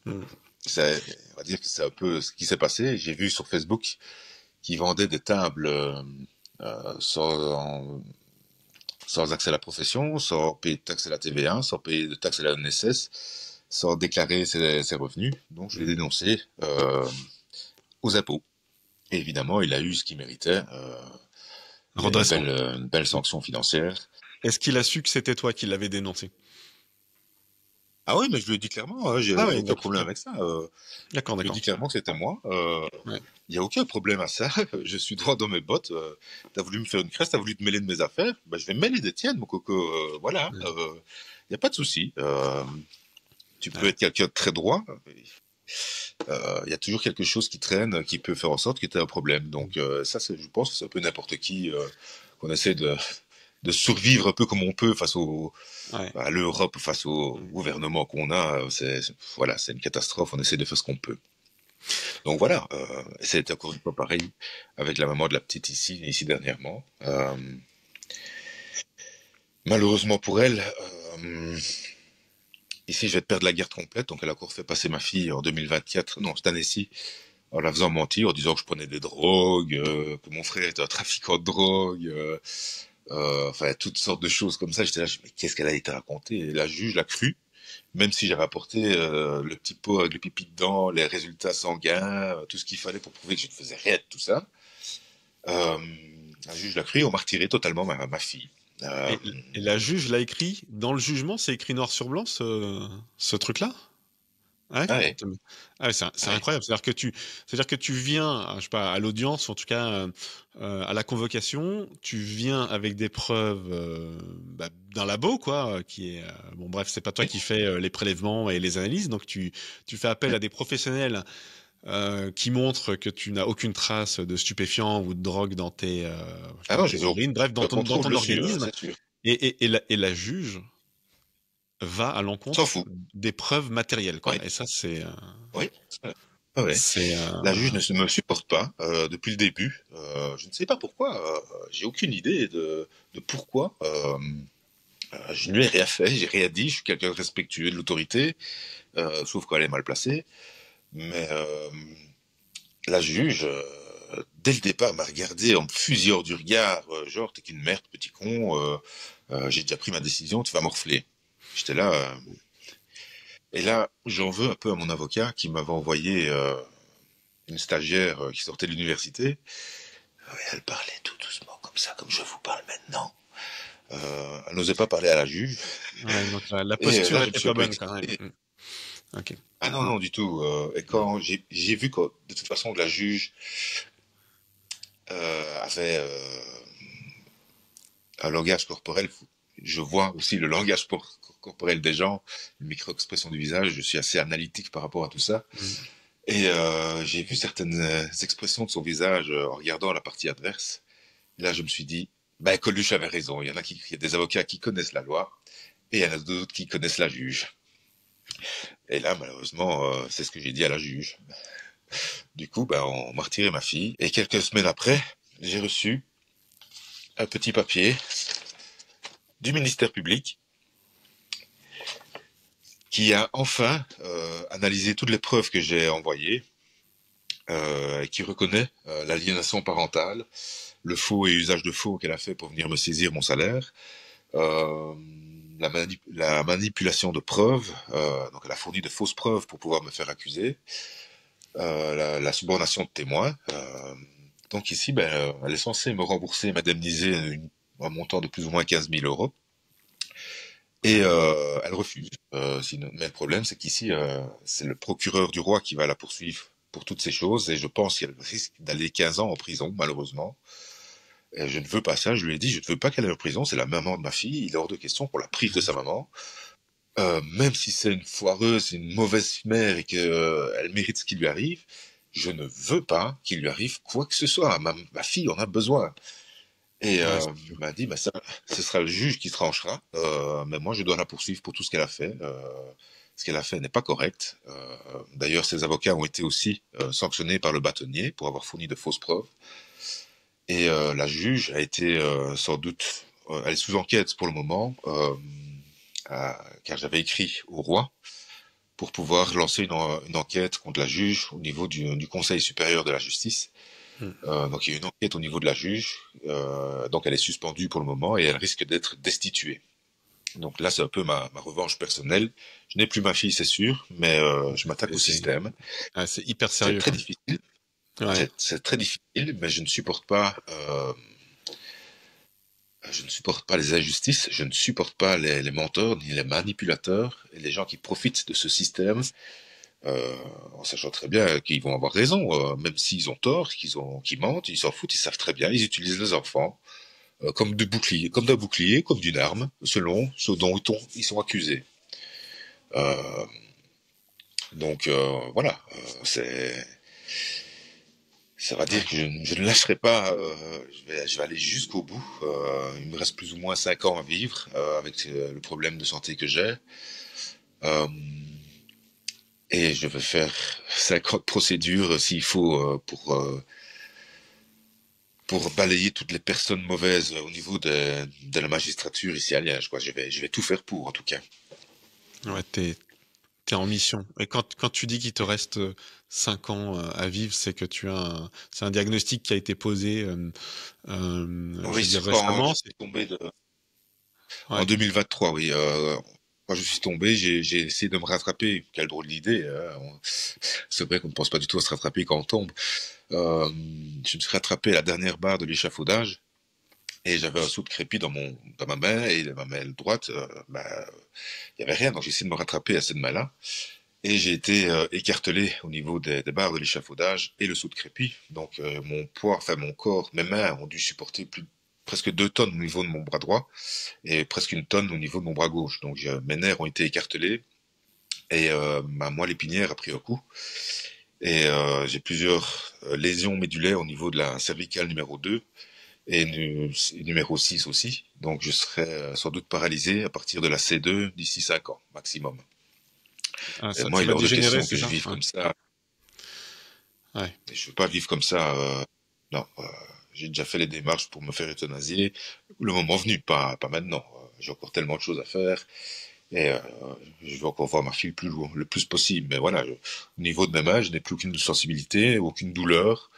Mm. On va dire que c'est un peu ce qui s'est passé. J'ai vu sur Facebook qui vendait des tables sans accès à la profession, sans payer de taxes à la TVA, sans payer de taxes à la NSS, sans déclarer ses revenus. Donc je l'ai dénoncé aux impôts. Et évidemment, il a eu ce qu'il méritait, Redressement. une belle sanction financière. Est-ce qu'il a su que c'était toi qui l'avais dénoncé? Ah oui, mais je lui ai dit clairement, j'ai Ah ouais, aucun d'accord. problème avec ça. D'accord, Je lui ai d'accord. dit clairement que c'était moi. Ouais. Il n'y a aucun problème à ça. Je suis droit dans mes bottes. T'as voulu me faire une crèche, t'as voulu te mêler de mes affaires. Bah, je vais me mêler des tiennes, mon coco. Voilà. Ouais. Il n'y a pas de souci. Tu peux Ouais. être quelqu'un de très droit. Il y a toujours quelque chose qui traîne, qui peut faire en sorte que tu aies un problème. Donc ça, je pense que c'est un peu n'importe qui qu'on essaie de survivre un peu comme on peut face Ouais. à l'Europe, face au gouvernement qu'on a. Voilà, c'est une catastrophe. On essaie de faire ce qu'on peut. Donc voilà, c'était encore une fois pareil avec la maman de la petite ici dernièrement. Malheureusement pour elle, ici je vais te perdre la guerre complète, donc elle a encore fait passer ma fille en 2024, non cette année-ci, en la faisant mentir, en disant que je prenais des drogues, que mon frère était un trafiquant de drogue, enfin toutes sortes de choses comme ça. J'étais là, mais qu'est-ce qu'elle a été racontée? Et la juge l'a cru. Même si j'ai rapporté le petit pot avec le pipi dedans, les résultats sanguins, tout ce qu'il fallait pour prouver que je ne faisais rien de tout ça, un juge l'a cru, on m'a retiré totalement ma fille. Et la juge l'a écrit dans le jugement, c'est écrit noir sur blanc ce truc-là? Ouais. Ah ouais. Ah ouais, c'est incroyable. C'est-à-dire que tu viens, je sais pas, à l'audience, ou en tout cas à la convocation, tu viens avec des preuves d'un labo, quoi, qui est bon, bref, c'est pas toi qui fais les prélèvements et les analyses, donc tu fais appel à des professionnels qui montrent que tu n'as aucune trace de stupéfiants ou de drogue dans tes, je sais Ah pas, non, tes j'ai urines, bref, dans contrôle ton dessus, organisme, c'est sûr. et la juge va à S'en l'encontre fout. des preuves matérielles, quoi. Oui, Et ça, oui. Ah ouais. c'est La juge ne me supporte pas depuis le début. Je ne sais pas pourquoi. J'ai aucune idée de pourquoi. Je ne lui ai rien fait, j'ai rien dit. Je suis quelqu'un de respectueux de l'autorité, sauf quand elle est mal placée. Mais la juge, dès le départ, m'a regardé en me fusillant du regard, genre t'es qu'une merde, petit con. J'ai déjà pris ma décision, tu vas morfler. J'étais là. Et là, j'en veux un peu à mon avocat qui m'avait envoyé une stagiaire qui sortait de l'université. Elle parlait tout doucement comme ça, comme je vous parle maintenant. Elle n'osait pas parler à la juge. ouais, donc la Et posture là, je me était suis un pas peu bonne quand même. excité. Ok. Ah non, non, du tout. Et quand j'ai vu que, de toute façon, que la juge avait un langage corporel, je vois aussi le langage corporel des gens, une micro-expression du visage, je suis assez analytique par rapport à tout ça. Et j'ai vu certaines expressions de son visage en regardant la partie adverse. Et là, je me suis dit, ben, Coluche avait raison. Il y a des avocats qui connaissent la loi et il y en a d'autres qui connaissent la juge. Et là, malheureusement, c'est ce que j'ai dit à la juge. Du coup, ben, on m'a retiré ma fille. Et quelques semaines après, j'ai reçu un petit papier du ministère public qui a enfin analysé toutes les preuves que j'ai envoyées et qui reconnaît l'aliénation parentale, le faux et usage de faux qu'elle a fait pour venir me saisir mon salaire, la manipulation de preuves, donc elle a fourni de fausses preuves pour pouvoir me faire accuser, la subornation de témoins. Donc ici, ben, elle est censée me rembourser, m'indemniser un montant de plus ou moins 15 000 euros. Et elle refuse. Mais le problème, c'est qu'ici, c'est le procureur du roi qui va la poursuivre pour toutes ces choses. Et je pense qu'elle risque d'aller 15 ans en prison, malheureusement. Et je ne veux pas ça. Je lui ai dit, je ne veux pas qu'elle aille en prison. C'est la maman de ma fille. Il est hors de question qu'on la prive de sa maman. Même si c'est une foireuse, une mauvaise mère et qu'elle mérite ce qui lui arrive, je ne veux pas qu'il lui arrive quoi que ce soit. Ma fille en a besoin. Et il m'a dit, bah ça, ce sera le juge qui tranchera, mais moi je dois la poursuivre pour tout ce qu'elle a fait. Ce qu'elle a fait n'est pas correct. D'ailleurs, ses avocats ont été aussi sanctionnés par le bâtonnier pour avoir fourni de fausses preuves. Et la juge a été sans doute, elle est sous enquête pour le moment, car j'avais écrit au roi pour pouvoir lancer une enquête contre la juge au niveau du Conseil supérieur de la justice. Mm. Donc il y a une enquête au niveau de la juge. Donc elle est suspendue pour le moment et elle risque d'être destituée. Donc là, c'est un peu ma revanche personnelle. Je n'ai plus ma fille, c'est sûr, mais je m'attaque au système. C'est hyper C'est sérieux très quand même. difficile. Ouais. C'est très difficile, mais je ne supporte pas. Je ne supporte pas les injustices. Je ne supporte pas les menteurs ni les manipulateurs et les gens qui profitent de ce système, en sachant très bien qu'ils vont avoir raison, même s'ils ont tort, qu'ils mentent, ils s'en foutent, ils savent très bien. Ils utilisent les enfants comme de bouclier, comme d'un bouclier, comme d'une arme, selon ce dont ils sont accusés. Euh, donc voilà, ça va dire Ouais. que je ne lâcherai pas. Je vais aller jusqu'au bout. Il me reste plus ou moins 5 ans à vivre avec le problème de santé que j'ai. Euh, et je vais faire 50 procédures s'il faut pour balayer toutes les personnes mauvaises au niveau de la magistrature ici à Liège. Quoi. Je vais tout faire pour, en tout cas. Ouais, t'es en mission. Et quand tu dis qu'il te reste 5 ans à vivre, c'est que c'est un diagnostic qui a été posé, je Oui, veux dire quand je récemment. suis tombé en Ouais, 2023, oui. Quand je suis tombé, j'ai essayé de me rattraper. Quelle drôle d'idée. Hein. C'est vrai qu'on ne pense pas du tout à se rattraper quand on tombe. Je me suis rattrapé à la dernière barre de l'échafaudage et j'avais un seau de crépi dans ma main et ma main droite, il y avait rien. Donc j'ai essayé de me rattraper à cette main-là et j'ai été écartelé au niveau des barres de l'échafaudage et le seau de crépi. Donc mon poids, enfin mon corps, mes mains ont dû supporter presque 2 tonnes au niveau de mon bras droit et presque 1 tonne au niveau de mon bras gauche. Donc mes nerfs ont été écartelés et ma moelle épinière a pris un coup. Et j'ai plusieurs lésions médulaires au niveau de la cervicale numéro 2 et numéro 6 aussi. Donc je serai sans doute paralysé à partir de la C2 d'ici 5 ans maximum. ah, Et ça, moi, ça il est va hors de dégénérer, question c'est que je ça? vive Ouais. comme ça. Ouais. Et je veux pas vivre comme ça. Non, j'ai déjà fait les démarches pour me faire euthanasier. Le moment venu, pas maintenant. J'ai encore tellement de choses à faire. Et je veux encore voir ma fille le plus possible. Mais voilà, au niveau de mes mains, je n'ai plus aucune sensibilité, aucune douleur.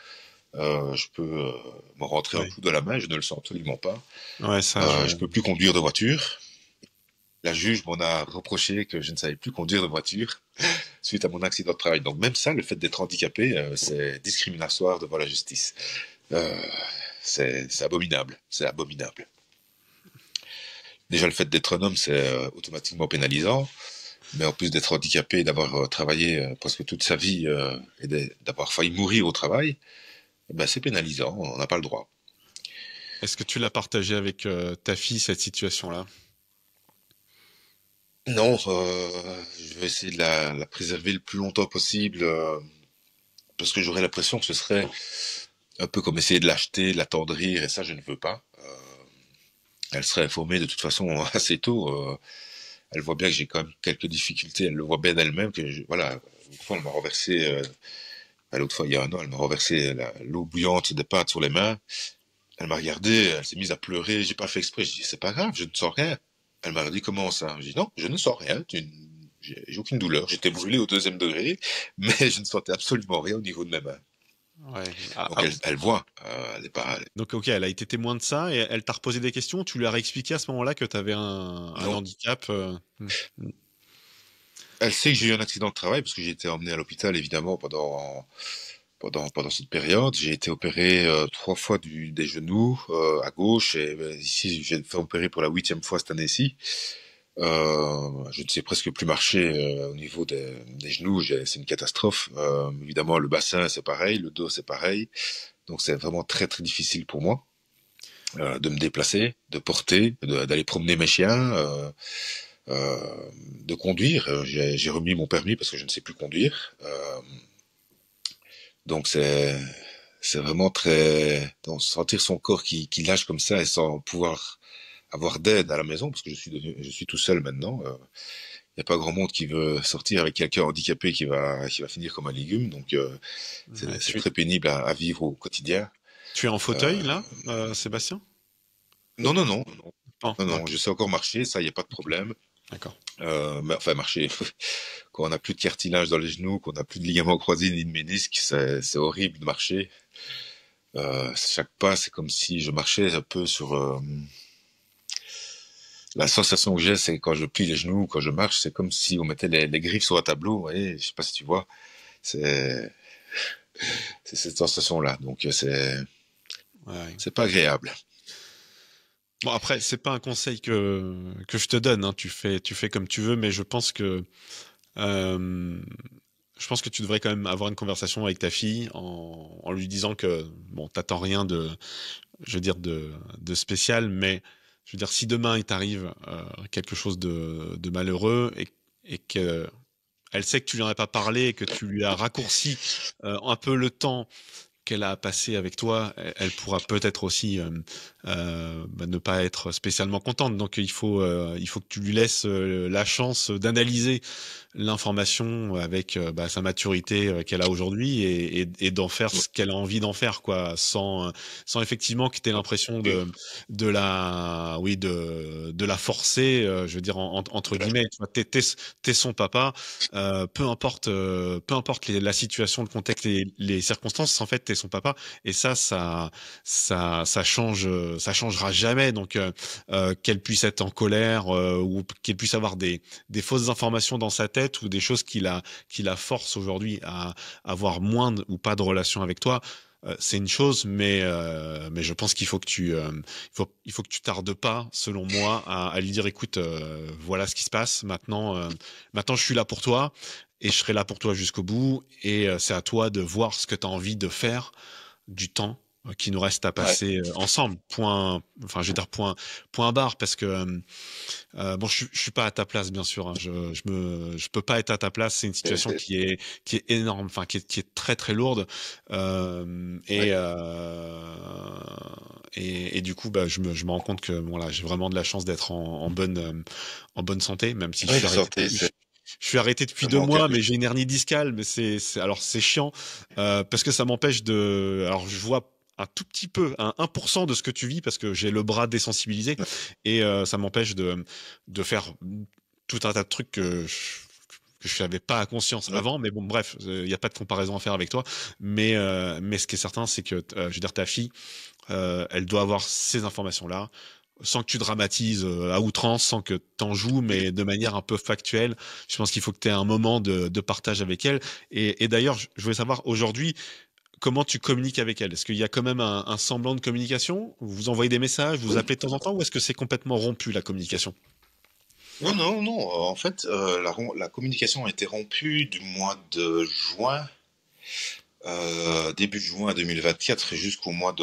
Je peux me rentrer un Ouais. coup dans la main, je ne le sens absolument pas. Ouais, ça, Je peux plus conduire de voiture. La juge m'en a reproché que je ne savais plus conduire de voiture suite à mon accident de travail. Donc même ça, le fait d'être handicapé, c'est discriminatoire devant la justice. Euh, c'est abominable. C'est abominable. Déjà, le fait d'être un homme, c'est automatiquement pénalisant. Mais en plus d'être handicapé et d'avoir travaillé presque toute sa vie et d'avoir failli mourir au travail, eh ben, c'est pénalisant. On n'a pas le droit. est-ce que tu l'as partagé avec ta fille, cette situation-là? Non, je vais essayer de la préserver le plus longtemps possible parce que j'aurais l'impression que ce serait un peu comme essayer de l'acheter, de l'attendrir, et ça, je ne veux pas. Elle serait informée de toute façon assez tôt. Elle voit bien que j'ai quand même quelques difficultés. Elle le voit bien d'elle-même que, voilà, une fois, elle m'a renversé, l'autre fois, il y a 1 an, elle m'a renversé l'eau bouillante des pâtes sur les mains. Elle m'a regardé, elle s'est mise à pleurer. J'ai pas fait exprès. J'ai dit, c'est pas grave, je ne sens rien. Elle m'a dit, comment ça? J'ai dit, non, je ne sens rien. J'ai aucune douleur. J'étais brûlé au 2e degré, mais je ne sentais absolument rien au niveau de mes mains. Ouais. Donc elle voit. Elle est pas. Donc, ok, elle a été témoin de ça et elle t'a reposé des questions. Tu lui as réexpliqué à ce moment-là que tu avais un Non. handicap. Elle sait que j'ai eu un accident de travail parce que j'ai été emmené à l'hôpital évidemment pendant cette période. J'ai été opéré 3 fois des genoux à gauche et ici j'ai fait opérer pour la 8e fois cette année-ci. Je ne sais presque plus marcher au niveau des genoux, c'est une catastrophe. Évidemment, le bassin c'est pareil, le dos c'est pareil. Donc c'est vraiment très très difficile pour moi de me déplacer, de porter, d'aller promener mes chiens, de conduire. J'ai remis mon permis parce que je ne sais plus conduire. Donc c'est vraiment très donc, sentir son corps qui lâche comme ça et sans pouvoir avoir d'aide à la maison parce que je suis tout seul maintenant. Il n'y a pas grand monde qui veut sortir avec quelqu'un handicapé qui va finir comme un légume. Donc Ouais, c'est très pénible à vivre au quotidien. tu es en Euh, fauteuil là, Sébastien? non non non non Oh, non non, d'accord. je sais encore marcher, ça il n'y a pas de Ok, problème. d'accord. Mais, enfin marcher quand on n'a plus de cartilage dans les genoux, qu'on n'a plus de ligaments croisés ni de ménisques, c'est horrible de marcher. Chaque pas, c'est comme si je marchais un peu sur... la sensation que j'ai, c'est quand je plie les genoux, quand je marche, c'est comme si on mettait les griffes sur un tableau. Vous voyez, je sais pas si tu vois. C'est c'est cette sensation-là. Donc Ouais. c'est pas agréable. Bon, après, c'est pas un conseil que je te donne, hein. Tu fais comme tu veux, mais euh, je pense que tu devrais quand même avoir une conversation avec ta fille en lui disant que, bon, t'attends rien je veux dire, de spécial, mais je veux dire, si demain il t'arrive quelque chose de malheureux et que elle sait que tu lui en as pas parlé et que tu lui as raccourci un peu le temps qu'elle a passé avec toi, elle pourra peut-être aussi ne pas être spécialement contente. Donc il faut que tu lui laisses la chance d'analyser l'information avec sa maturité qu'elle a aujourd'hui et d'en faire ce qu'elle a envie d'en faire, quoi, sans effectivement que tu aies l'impression de la forcer, je veux dire entre guillemets. Tu vois, t'es son papa, peu importe la situation, le contexte, les circonstances, en fait t'es son papa et ça changera jamais. Donc qu'elle puisse être en colère ou qu'elle puisse avoir des fausses informations dans sa tête ou des choses qui la forcent aujourd'hui à avoir moins ou pas de relation avec toi, c'est une chose, mais je pense qu'il faut que il faut que tu tardes pas, selon moi, à lui dire, écoute, voilà ce qui se passe. Maintenant, je suis là pour toi et je serai là pour toi jusqu'au bout. Et c'est à toi de voir ce que tu as envie de faire du temps qui nous reste à Ouais. passer ensemble. Point, enfin, je vais dire point barre, parce que bon, je suis pas à ta place, bien sûr, hein. Je peux pas être à ta place. C'est une situation qui est énorme, enfin, qui est très très lourde. Euh, et, Ouais. euh, et du coup, je me rends compte que bon là, j'ai vraiment de la chance d'être en bonne santé, même si je Oui, suis la arrêté. santé, Je suis arrêté depuis ça 2 mois, manque. mais j'ai une hernie discale, mais alors c'est chiant parce que ça m'empêche de. Alors je vois un tout petit peu, un 1% de ce que tu vis parce que j'ai le bras désensibilisé et ça m'empêche de faire tout un tas de trucs que je n'avais pas à conscience Ouais. avant. Mais bon, bref, il n'y a pas de comparaison à faire avec toi. Mais ce qui est certain, c'est que je veux dire, ta fille, elle doit avoir ces informations-là sans que tu dramatises à outrance, sans que t'en joues, mais de manière un peu factuelle. Je pense qu'il faut que tu aies un moment de partage avec elle. Et d'ailleurs, je voulais savoir aujourd'hui comment tu communiques avec elle. Est-ce qu'il y a quand même un semblant de communication? Vous envoyez des messages, vous Oui. appelez de temps en temps, ou est-ce que c'est complètement rompu la communication? Non, non, non. En fait, la communication a été rompue du mois de juin, début juin 2024 jusqu'au mois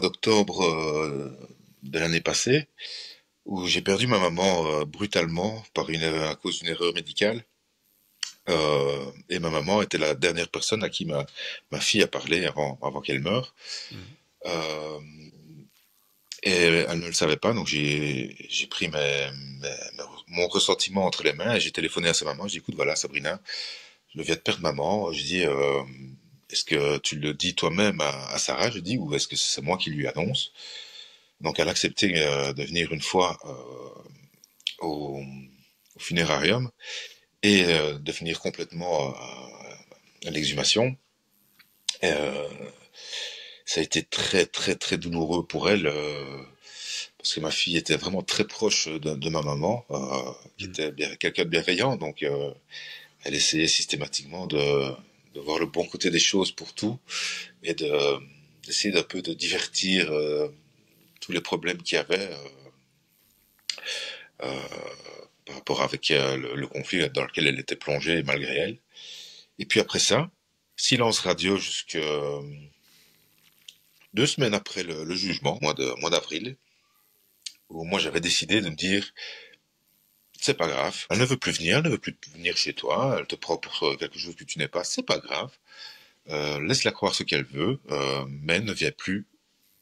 d'octobre de l'année passée, où j'ai perdu ma maman brutalement à cause d'une erreur médicale. Et ma maman était la dernière personne à qui ma fille a parlé avant qu'elle meure. Mhm. Euh, et elle ne le savait pas, donc j'ai pris mon ressentiment entre les mains et j'ai téléphoné à sa maman. J'ai dit, écoute, voilà, Sabrina, je viens de perdre maman. Je dis, est-ce que tu le dis toi-même à Sarah, je dis, ou est-ce que c'est moi qui lui annonce? Donc elle a accepté de venir une fois au funérarium et de venir complètement à l'exhumation. Euh, Ça a été très très très douloureux pour elle parce que ma fille était vraiment très proche de ma maman, qui Mhm. était quelqu'un de bienveillant, donc elle essayait systématiquement de voir le bon côté des choses pour tout et d'essayer d'un peu de divertir tous les problèmes qu'il y avait euh, par rapport avec le conflit dans lequel elle était plongée malgré elle. Et puis après ça, silence radio jusque 2 semaines après le jugement, mois d'avril, où moi j'avais décidé de me dire, c'est pas grave, elle ne veut plus venir, elle ne veut plus venir chez toi, elle te prend pour quelque chose que tu n'es pas, c'est pas grave, laisse-la croire ce qu'elle veut, mais ne viens plus,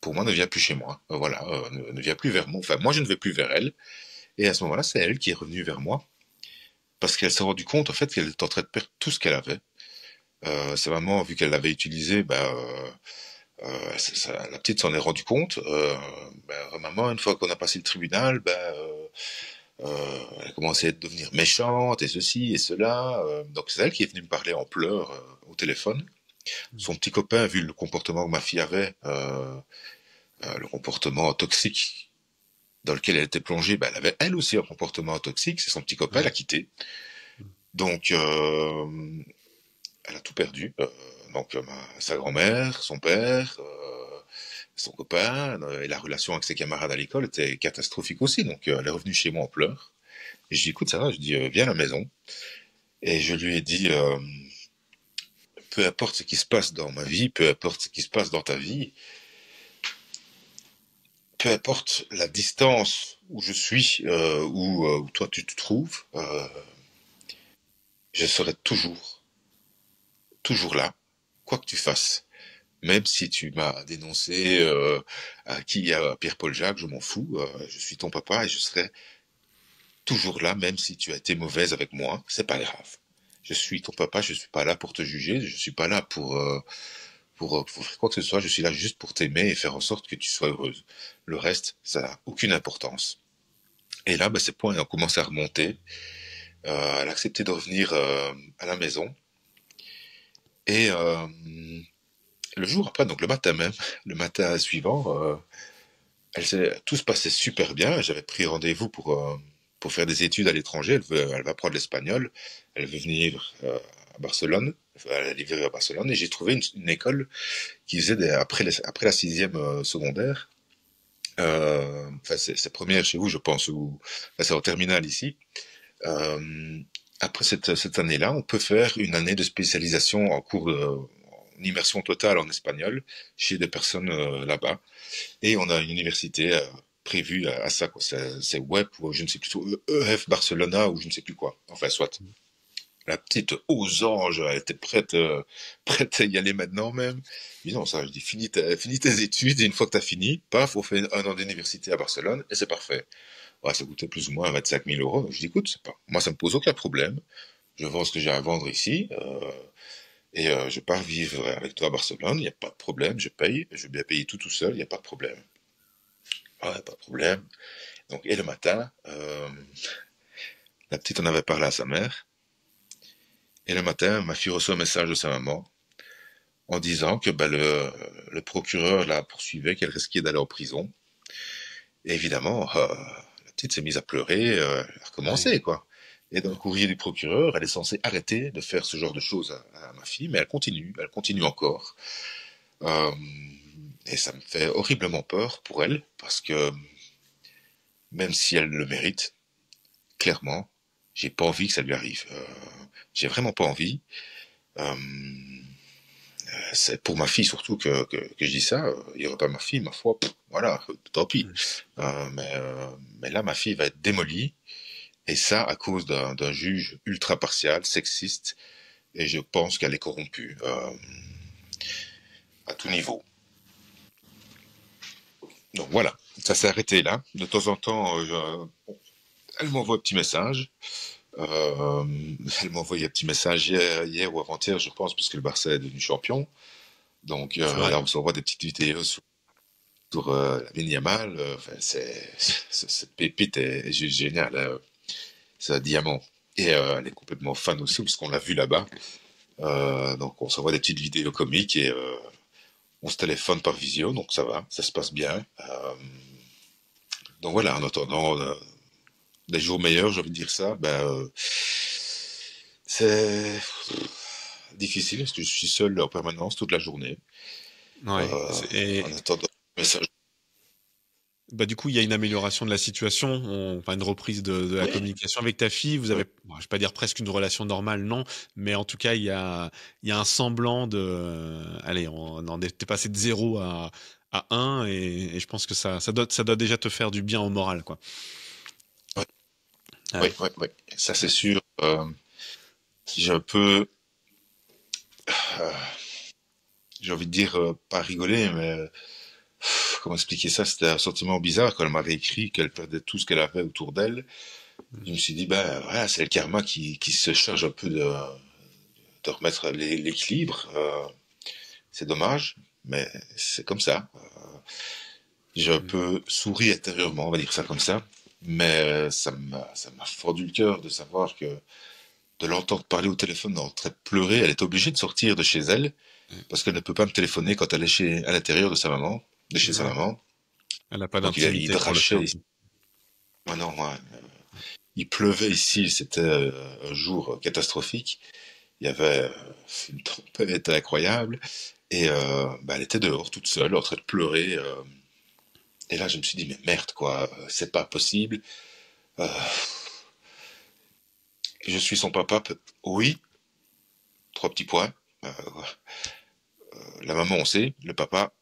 pour moi, ne viens plus chez moi, voilà, ne viens plus vers moi, enfin moi je ne vais plus vers elle, et à ce moment-là c'est elle qui est revenue vers moi, parce qu'elle s'est rendue compte en fait qu'elle était en train de perdre tout ce qu'elle avait. Sa maman, vu qu'elle l'avait utilisé, la petite s'en est rendue compte. Maman, une fois qu'on a passé le tribunal, elle a commencé à devenir méchante et ceci et cela. Donc c'est elle qui est venue me parler en pleurs au téléphone. Son petit copain, vu le comportement que ma fille avait, le comportement toxique dans lequel elle était plongée, ben, elle avait elle aussi un comportement toxique. C'est son petit copain, elle a Ouais. quitté. Donc, elle a tout perdu. Donc, sa grand-mère, son père, son copain, et la relation avec ses camarades à l'école était catastrophique aussi. Donc, elle est revenue chez moi en pleurs. Et je dis, écoute, ça va, je dis, viens à la maison. Et je lui ai dit, peu importe ce qui se passe dans ma vie, peu importe ce qui se passe dans ta vie, peu importe la distance où je suis, où toi tu te trouves, je serai toujours là, quoi que tu fasses. Même si tu m'as dénoncé à Pierre-Paul Jacques, je m'en fous, je suis ton papa et je serai toujours là, même si tu as été mauvaise avec moi, c'est pas grave. Je suis ton papa, je suis pas là pour te juger, je suis pas là pour faire quoi que ce soit, je suis là juste pour t'aimer et faire en sorte que tu sois heureuse. Le reste, ça n'a aucune importance. Et là, bah, ces points ont commencé à remonter. Elle a accepté de revenir à la maison. Et le jour après, donc le matin même, le matin suivant, tout se passait super bien. J'avais pris rendez-vous pour faire des études à l'étranger. Elle va apprendre l'espagnol. Elle veut venir à Barcelone. Elle est venue à Barcelone et j'ai trouvé une école qui faisait après la sixième secondaire. Enfin, c'est première chez vous, je pense, ou enfin, c'est en terminale ici. Euh, Après cette année-là, on peut faire une année de spécialisation en immersion totale en espagnol chez des personnes là-bas. Et on a une université prévue à ça, quoi. C'est WEP ou je ne sais plus, EF Barcelona ou je ne sais plus quoi. Enfin, soit. La petite aux anges, elle était prête à y aller maintenant même. Mais non, ça, je dis, finis tes études et une fois que tu as fini, paf, on fait un an d'université à Barcelone et c'est parfait. Ouais, ça coûtait plus ou moins 25 000 euros. Donc je dis, écoute, moi, ça me pose aucun problème. Je vends ce que j'ai à vendre ici et je pars vivre avec toi à Barcelone. Il n'y a pas de problème, je paye. Je vais bien payer tout seul, il n'y a pas de problème. Ouais, pas de problème. Donc, et le matin, la petite en avait parlé à sa mère. Et le matin, ma fille reçoit un message de sa maman en disant que bah, le procureur la poursuivait, qu'elle risquait d'aller en prison. Et évidemment, la petite s'est mise à pleurer, elle a Ouais. recommencé, quoi. Et dans le courrier du procureur, elle est censée arrêter de faire ce genre de choses à ma fille, mais elle continue encore. Euh, et ça me fait horriblement peur pour elle, parce que même si elle le mérite, clairement, j'ai pas envie que ça lui arrive. J'ai vraiment pas envie. Euh, c'est pour ma fille surtout que je dis ça. Il n'y aurait pas ma fille, ma foi, voilà, tant pis. Mais là, ma fille va être démolie, et ça à cause d'un juge ultra partial, sexiste, et je pense qu'elle est corrompue à tout niveau. Donc voilà, ça s'est arrêté là. De temps en temps, elle m'envoie un petit message. Euh, Elle m'a envoyé un petit message hier ou avant-hier, je pense, parce que le Barça est devenu champion. Donc C'est vrai. là, on s'envoie des petites vidéos sur Lamine Yamal. Enfin, cette pépite est juste géniale. C'est un diamant. Et elle est complètement fan aussi, parce qu'on l'a vu là-bas. Donc on s'envoie des petites vidéos comiques et on se téléphone par visio, donc ça va, ça se passe bien. Donc voilà, en attendant des jours meilleurs, j'ai envie de dire ça, ben, c'est difficile parce que je suis seul en permanence toute la journée. Ouais. En attendant le message. Bah, du coup, il y a une amélioration de la situation, enfin une reprise de la Oui, communication avec ta fille. Vous avez, oui, bon, je vais pas dire presque une relation normale, non, mais en tout cas, il y a un semblant de, allez, on est passé de 0 à 1 et je pense que ça doit déjà te faire du bien au moral, quoi. oui, oui, Ouais. oui, oui. Ça c'est sûr. J'ai un peu, euh, j'ai envie de dire, pas rigoler, mais comment expliquer ça? C'était un sentiment bizarre quand elle m'avait écrit qu'elle perdait tout ce qu'elle avait autour d'elle. Je me suis dit, ben voilà, c'est le karma qui se charge un peu de remettre l'équilibre. C'est dommage, mais c'est comme ça. J'ai un Mm. peu souri intérieurement, on va dire ça comme ça. Mais ça m'a fendu le cœur de savoir que de l'entendre parler au téléphone en train de pleurer. Elle est obligée de sortir de chez elle parce qu'elle ne peut pas me téléphoner quand elle est à l'intérieur de sa maman, de chez sa Ouais. maman. Elle n'a pas Donc il d'intimité pour le faire. drachait. Ouais, non, ouais. Il pleuvait ici, c'était un jour catastrophique. Il y avait une tempête incroyable et bah, elle était dehors toute seule en train de pleurer. Et là, je me suis dit, mais merde, quoi, c'est pas possible. Euh, je suis son papa, oui, trois petits points. Euh, la maman, on sait, le papa,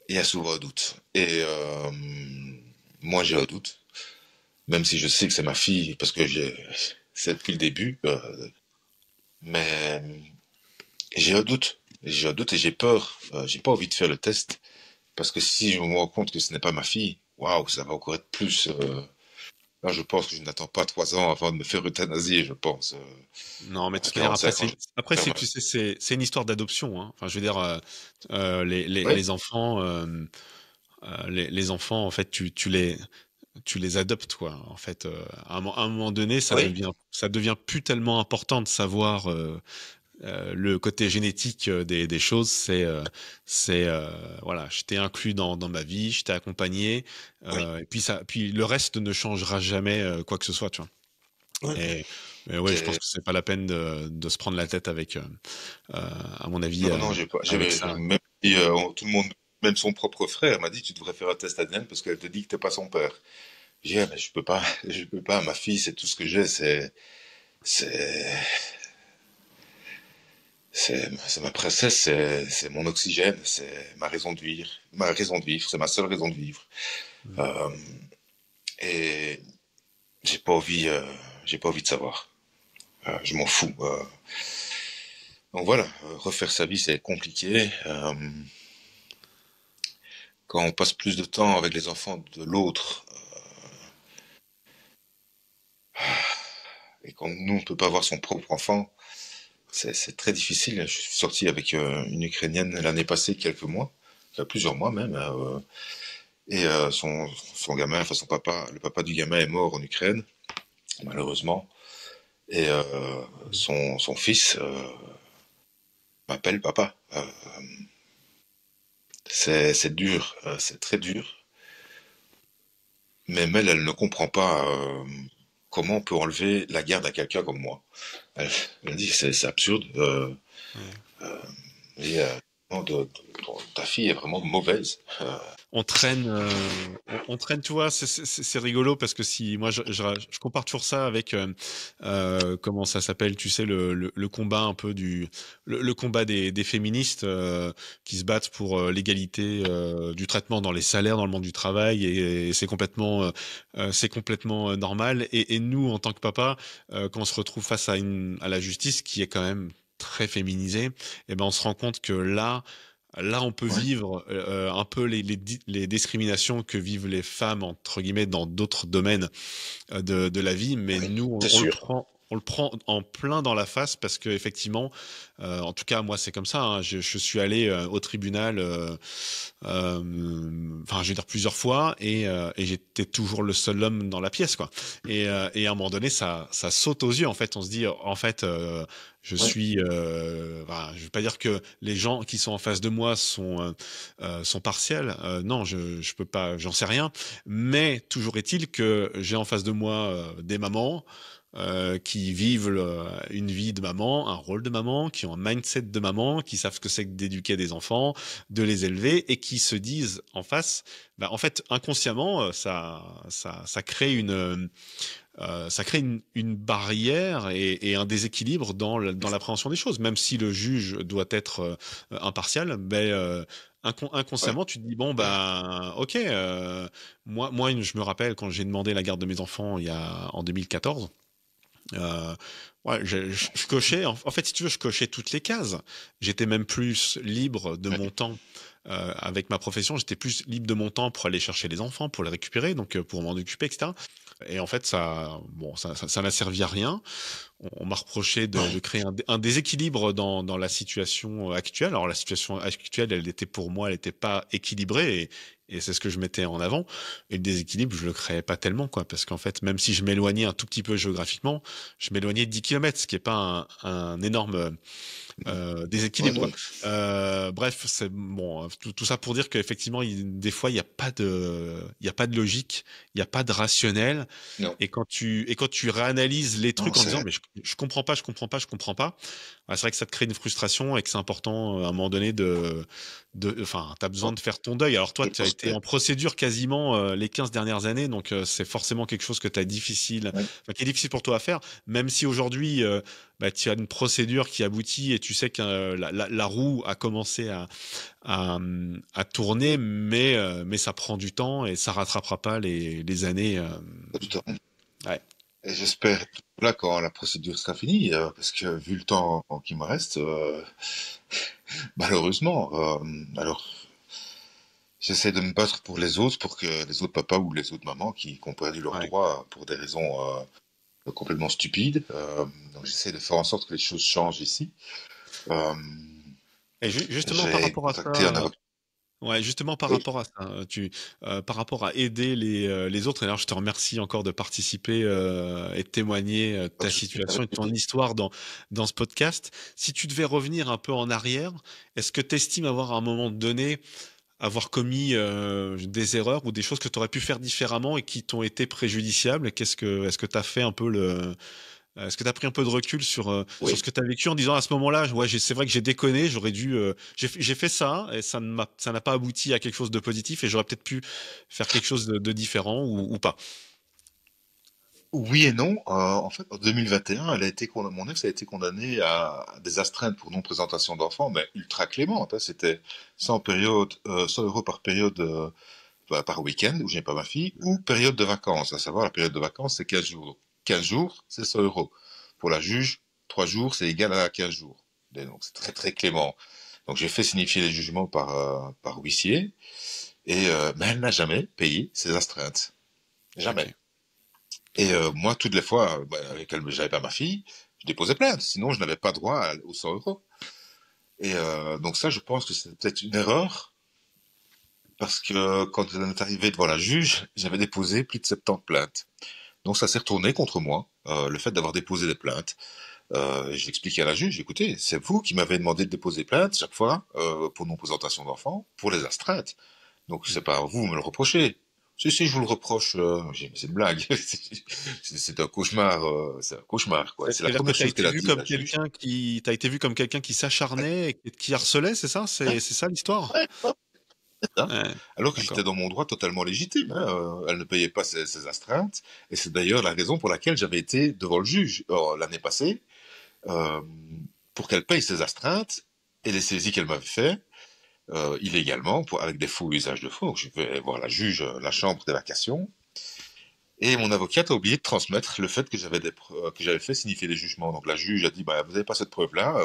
il y a souvent un doute. Et moi, j'ai un doute, même si je sais que c'est ma fille, parce que c'est depuis le début. Mais j'ai un doute. J'ai un doute et j'ai peur. J'ai pas envie de faire le test. Parce que si je me rends compte que ce n'est pas ma fille, waouh, ça va encore être plus. Là, je pense que je n'attends pas 3 ans avant de me faire euthanasier, je pense. Non, mais de À toute manière, après, 45 ans, je vais faire tu sais, c'est une histoire d'adoption, hein. Enfin, je veux dire, Oui, les enfants, les enfants, en fait, tu les adoptes, quoi. En fait, à un moment donné, oui, ça devient plus tellement important de savoir le côté génétique des choses. Voilà, je t'ai inclus dans ma vie, je t'ai accompagné, oui, et puis le reste ne changera jamais quoi que ce soit, tu vois. oui. Et, et ouais, je pense C'est- que c'est pas la peine de se prendre la tête avec, à mon avis, Non, non, j'ai pas. avec ça. Même si, tout le monde, même son propre frère m'a dit, tu devrais faire un test ADN parce qu'elle te dit que t'es pas son père. J'ai dit, ah, mais je peux pas, je peux pas. Ma fille, c'est tout ce que j'ai, c'est, c'est ma princesse, c'est mon oxygène, c'est ma raison de vivre, c'est ma seule raison de vivre. Mm. Euh, et j'ai pas envie, j'ai pas envie de savoir. Je m'en fous. Donc voilà, refaire sa vie, c'est compliqué. Quand on passe plus de temps avec les enfants de l'autre et quand nous, on ne peut pas voir son propre enfant, c'est très difficile. Je suis sorti avec une Ukrainienne l'année passée, quelques mois, il y a plusieurs mois même, et son gamin, enfin son papa, le papa du gamin est mort en Ukraine, malheureusement, et son fils m'appelle papa. C'est dur, c'est très dur. Mais Mel, elle ne comprend pas comment on peut enlever la garde à quelqu'un comme moi. Elle, elle dit c'est absurde. Ouais. Et non, ta fille est vraiment mauvaise. On traîne, tu vois, c'est rigolo parce que si moi je compare toujours ça avec comment ça s'appelle, tu sais, le combat un peu le combat des féministes qui se battent pour l'égalité du traitement dans les salaires dans le monde du travail et c'est complètement normal et nous en tant que papa quand on se retrouve face à la justice qui est quand même très féminisée, et ben on se rend compte que là, on peut Ouais, vivre un peu les discriminations que vivent les femmes entre guillemets dans d'autres domaines de la vie, mais oui, nous, c'est sûr. on le prend en plein dans la face parce que effectivement, en tout cas moi c'est comme ça. Hein, je suis allé au tribunal, enfin je veux dire plusieurs fois et j'étais toujours le seul homme dans la pièce quoi. Et à un moment donné ça saute aux yeux en fait. On se dit en fait je Ouais, suis, enfin, je veux pas dire que les gens qui sont en face de moi sont partiels. Non, je peux pas, j'en sais rien. Mais toujours est-il que j'ai en face de moi des mamans qui vivent une vie de maman, un rôle de maman, qui ont un mindset de maman, qui savent ce que c'est que d'éduquer des enfants, de les élever, et qui se disent en face, bah, en fait, inconsciemment, ça crée ça crée une barrière et un déséquilibre dans l'appréhension des choses. Même si le juge doit être impartial, ben, ouais, inconsciemment, tu te dis bon bah ok, moi je me rappelle quand j'ai demandé la garde de mes enfants en 2014. Ouais, je cochais. En fait, si tu veux, je cochais toutes les cases. J'étais même plus libre de ouais, mon temps avec ma profession. J'étais plus libre de mon temps pour aller chercher les enfants, pour les récupérer, donc pour m'en occuper, etc. Et en fait, ça n'a servi à rien. On m'a reproché de ouais, créer un déséquilibre dans la situation actuelle. Alors la situation actuelle, elle était pour moi, elle n'était pas équilibrée Et c'est ce que je mettais en avant. Et le déséquilibre, je le créais pas tellement, quoi. Parce qu'en fait, même si je m'éloignais un tout petit peu géographiquement, je m'éloignais de 10 km, ce qui est pas un énorme Ouais, déséquilibre, quoi. non. Bref, c'est bon, tout ça pour dire qu'effectivement, des fois, il y a pas de logique, il y a pas de rationnel. Non. Et quand tu réanalyses les Non, trucs en disant, c'est mais je comprends pas, je comprends pas, je comprends pas. C'est vrai que ça te crée une frustration et que c'est important à un moment donné enfin, t'as besoin de faire ton deuil. Alors toi, je tu as pense été que en procédure quasiment les 15 dernières années, donc c'est forcément quelque chose que ouais. qui est difficile pour toi à faire, même si aujourd'hui, bah, tu as une procédure qui aboutit et tu sais que la roue a commencé à tourner, mais ça prend du temps et ça rattrapera pas les années. Tout à fait. Ouais, Et j'espère là quand la procédure sera finie, parce que vu le temps qui me reste, malheureusement, alors j'essaie de me battre pour les autres, pour que les autres papas ou les autres mamans qui ont perdu leurs ouais. droits pour des raisons complètement stupides. Donc j'essaie de faire en sorte que les choses changent ici. Euh, Et justement par j'ai rapport à contacté un ça. avocat. Ouais, justement par Oui, rapport à ça, par rapport à aider les autres. Et alors, je te remercie encore de participer et de témoigner de pas ta de souci, situation avec et de ton plaisir. histoire dans ce podcast. Si tu devais revenir un peu en arrière, est-ce que tu estimes avoir à un moment donné avoir commis des erreurs ou des choses que tu aurais pu faire différemment et qui t'ont été préjudiciables? Et est-ce que tu as fait un peu est-ce que tu as pris un peu de recul sur ce Oui. que tu as vécu en disant à ce moment-là, ouais, c'est vrai que j'ai déconné, j'aurais dû, j'ai fait ça et ça n'a pas abouti à quelque chose de positif et j'aurais peut-être pu faire quelque chose de différent ou pas. Oui et non. En fait, en 2021, mon ex a été condamnée à des astreintes pour non-présentation d'enfants, mais ultra clémentes, hein. C'était 100 euros par période, par week-end où je n'ai pas ma fille, ou période de vacances. À savoir, la période de vacances, c'est 15 jours. Donc, 15 jours, c'est 100 euros. Pour la juge, 3 jours, c'est égal à 15 jours. Et donc, c'est très, très clément. Donc, j'ai fait signifier les jugements par huissier, mais elle n'a jamais payé ses astreintes. Ok. Jamais. Et moi, toutes les fois, avec elle, j'avais pas ma fille, je déposais plainte. Sinon, je n'avais pas droit aux 100 euros. Et donc ça, je pense que c'est peut-être une erreur, parce que quand on est arrivé devant la juge, j'avais déposé plus de 70 plaintes. Donc ça s'est retourné contre moi, le fait d'avoir déposé des plaintes. J'ai expliqué à la juge, écoutez, c'est vous qui m'avez demandé de déposer plainte chaque fois pour non-présentation d'enfants, pour les astreintes. Donc c'est pas à vous me le reprochez. Si, je vous le reproche, j'ai dit, mais c'est une blague. C'est un cauchemar, c'est un cauchemar, quoi. C'est la C'est-à-dire que première tu as chose été qu'elle a vu dit, comme la juge. t'as été vu comme quelqu'un qui s'acharnait et qui harcelait, c'est ça? C'est ça l'histoire? Ouais, hein. Ouais, Alors que j'étais d'accord. dans mon droit totalement légitime, hein. Elle ne payait pas ses astreintes, et c'est d'ailleurs la raison pour laquelle j'avais été devant le juge l'année passée, euh, pour qu'elle paye ses astreintes et les saisies qu'elle m'avait fait illégalement, avec des faux usages de faux. Donc je vais voir la juge, la chambre des vacations. Et mon avocate a oublié de transmettre le fait que que j'avais fait signifier les jugements. Donc la juge a dit, bah, vous n'avez pas cette preuve-là,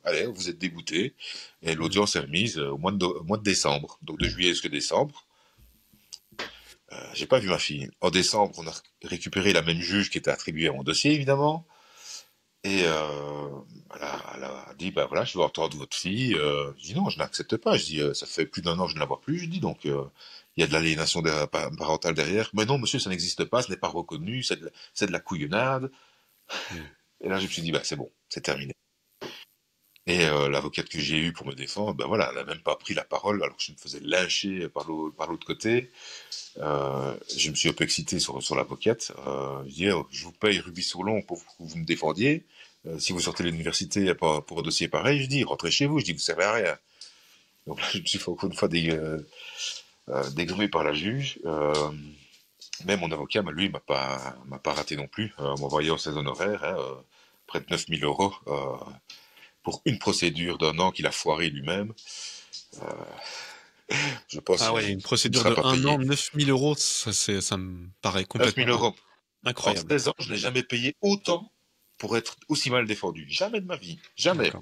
allez, vous êtes dégoûté. Et Hmm. l'audience est remise au mois de décembre, donc de juillet jusqu'à décembre. J'ai pas vu ma fille. En décembre, on a récupéré la même juge qui était attribuée à mon dossier, évidemment. Et elle a dit, bah voilà, je veux entendre votre fille. Je dis non, je n'accepte pas. Je dis, ça fait plus d'1 an que je ne la vois plus. Je dis donc, il y a de l'aliénation parentale derrière. Mais non, monsieur, ça n'existe pas, ce n'est pas reconnu, c'est de la couillonnade. Hmm. Et là, je me suis dit, bah c'est bon, c'est terminé. Et l'avocate que j'ai eue pour me défendre, ben voilà, elle n'a même pas pris la parole alors que je me faisais lyncher par l'autre côté. Je me suis un peu excité sur l'avocate. Je dis, oh, je vous paye rubis sur l'ongle pour que vous me défendiez. Si vous sortez de l'université pour un dossier pareil, je dis, rentrez chez vous. Je dis, vous servez à rien. Donc là, je me suis fait encore une fois dégommer par la juge. Mais mon avocat, lui, m'a pas raté non plus, m'envoyant ses honoraires, hein, près de 9000 euros, pour une procédure d'1 an qu'il a foiré lui-même. Je pense Ah ouais, qu'il une ne procédure sera de pas 1 an, payé. 9 000 euros, ça me paraît 9000 complètement euros. En incroyable. 16 ans, je n'ai jamais payé autant pour être aussi mal défendu. Jamais de ma vie. Jamais. D'accord.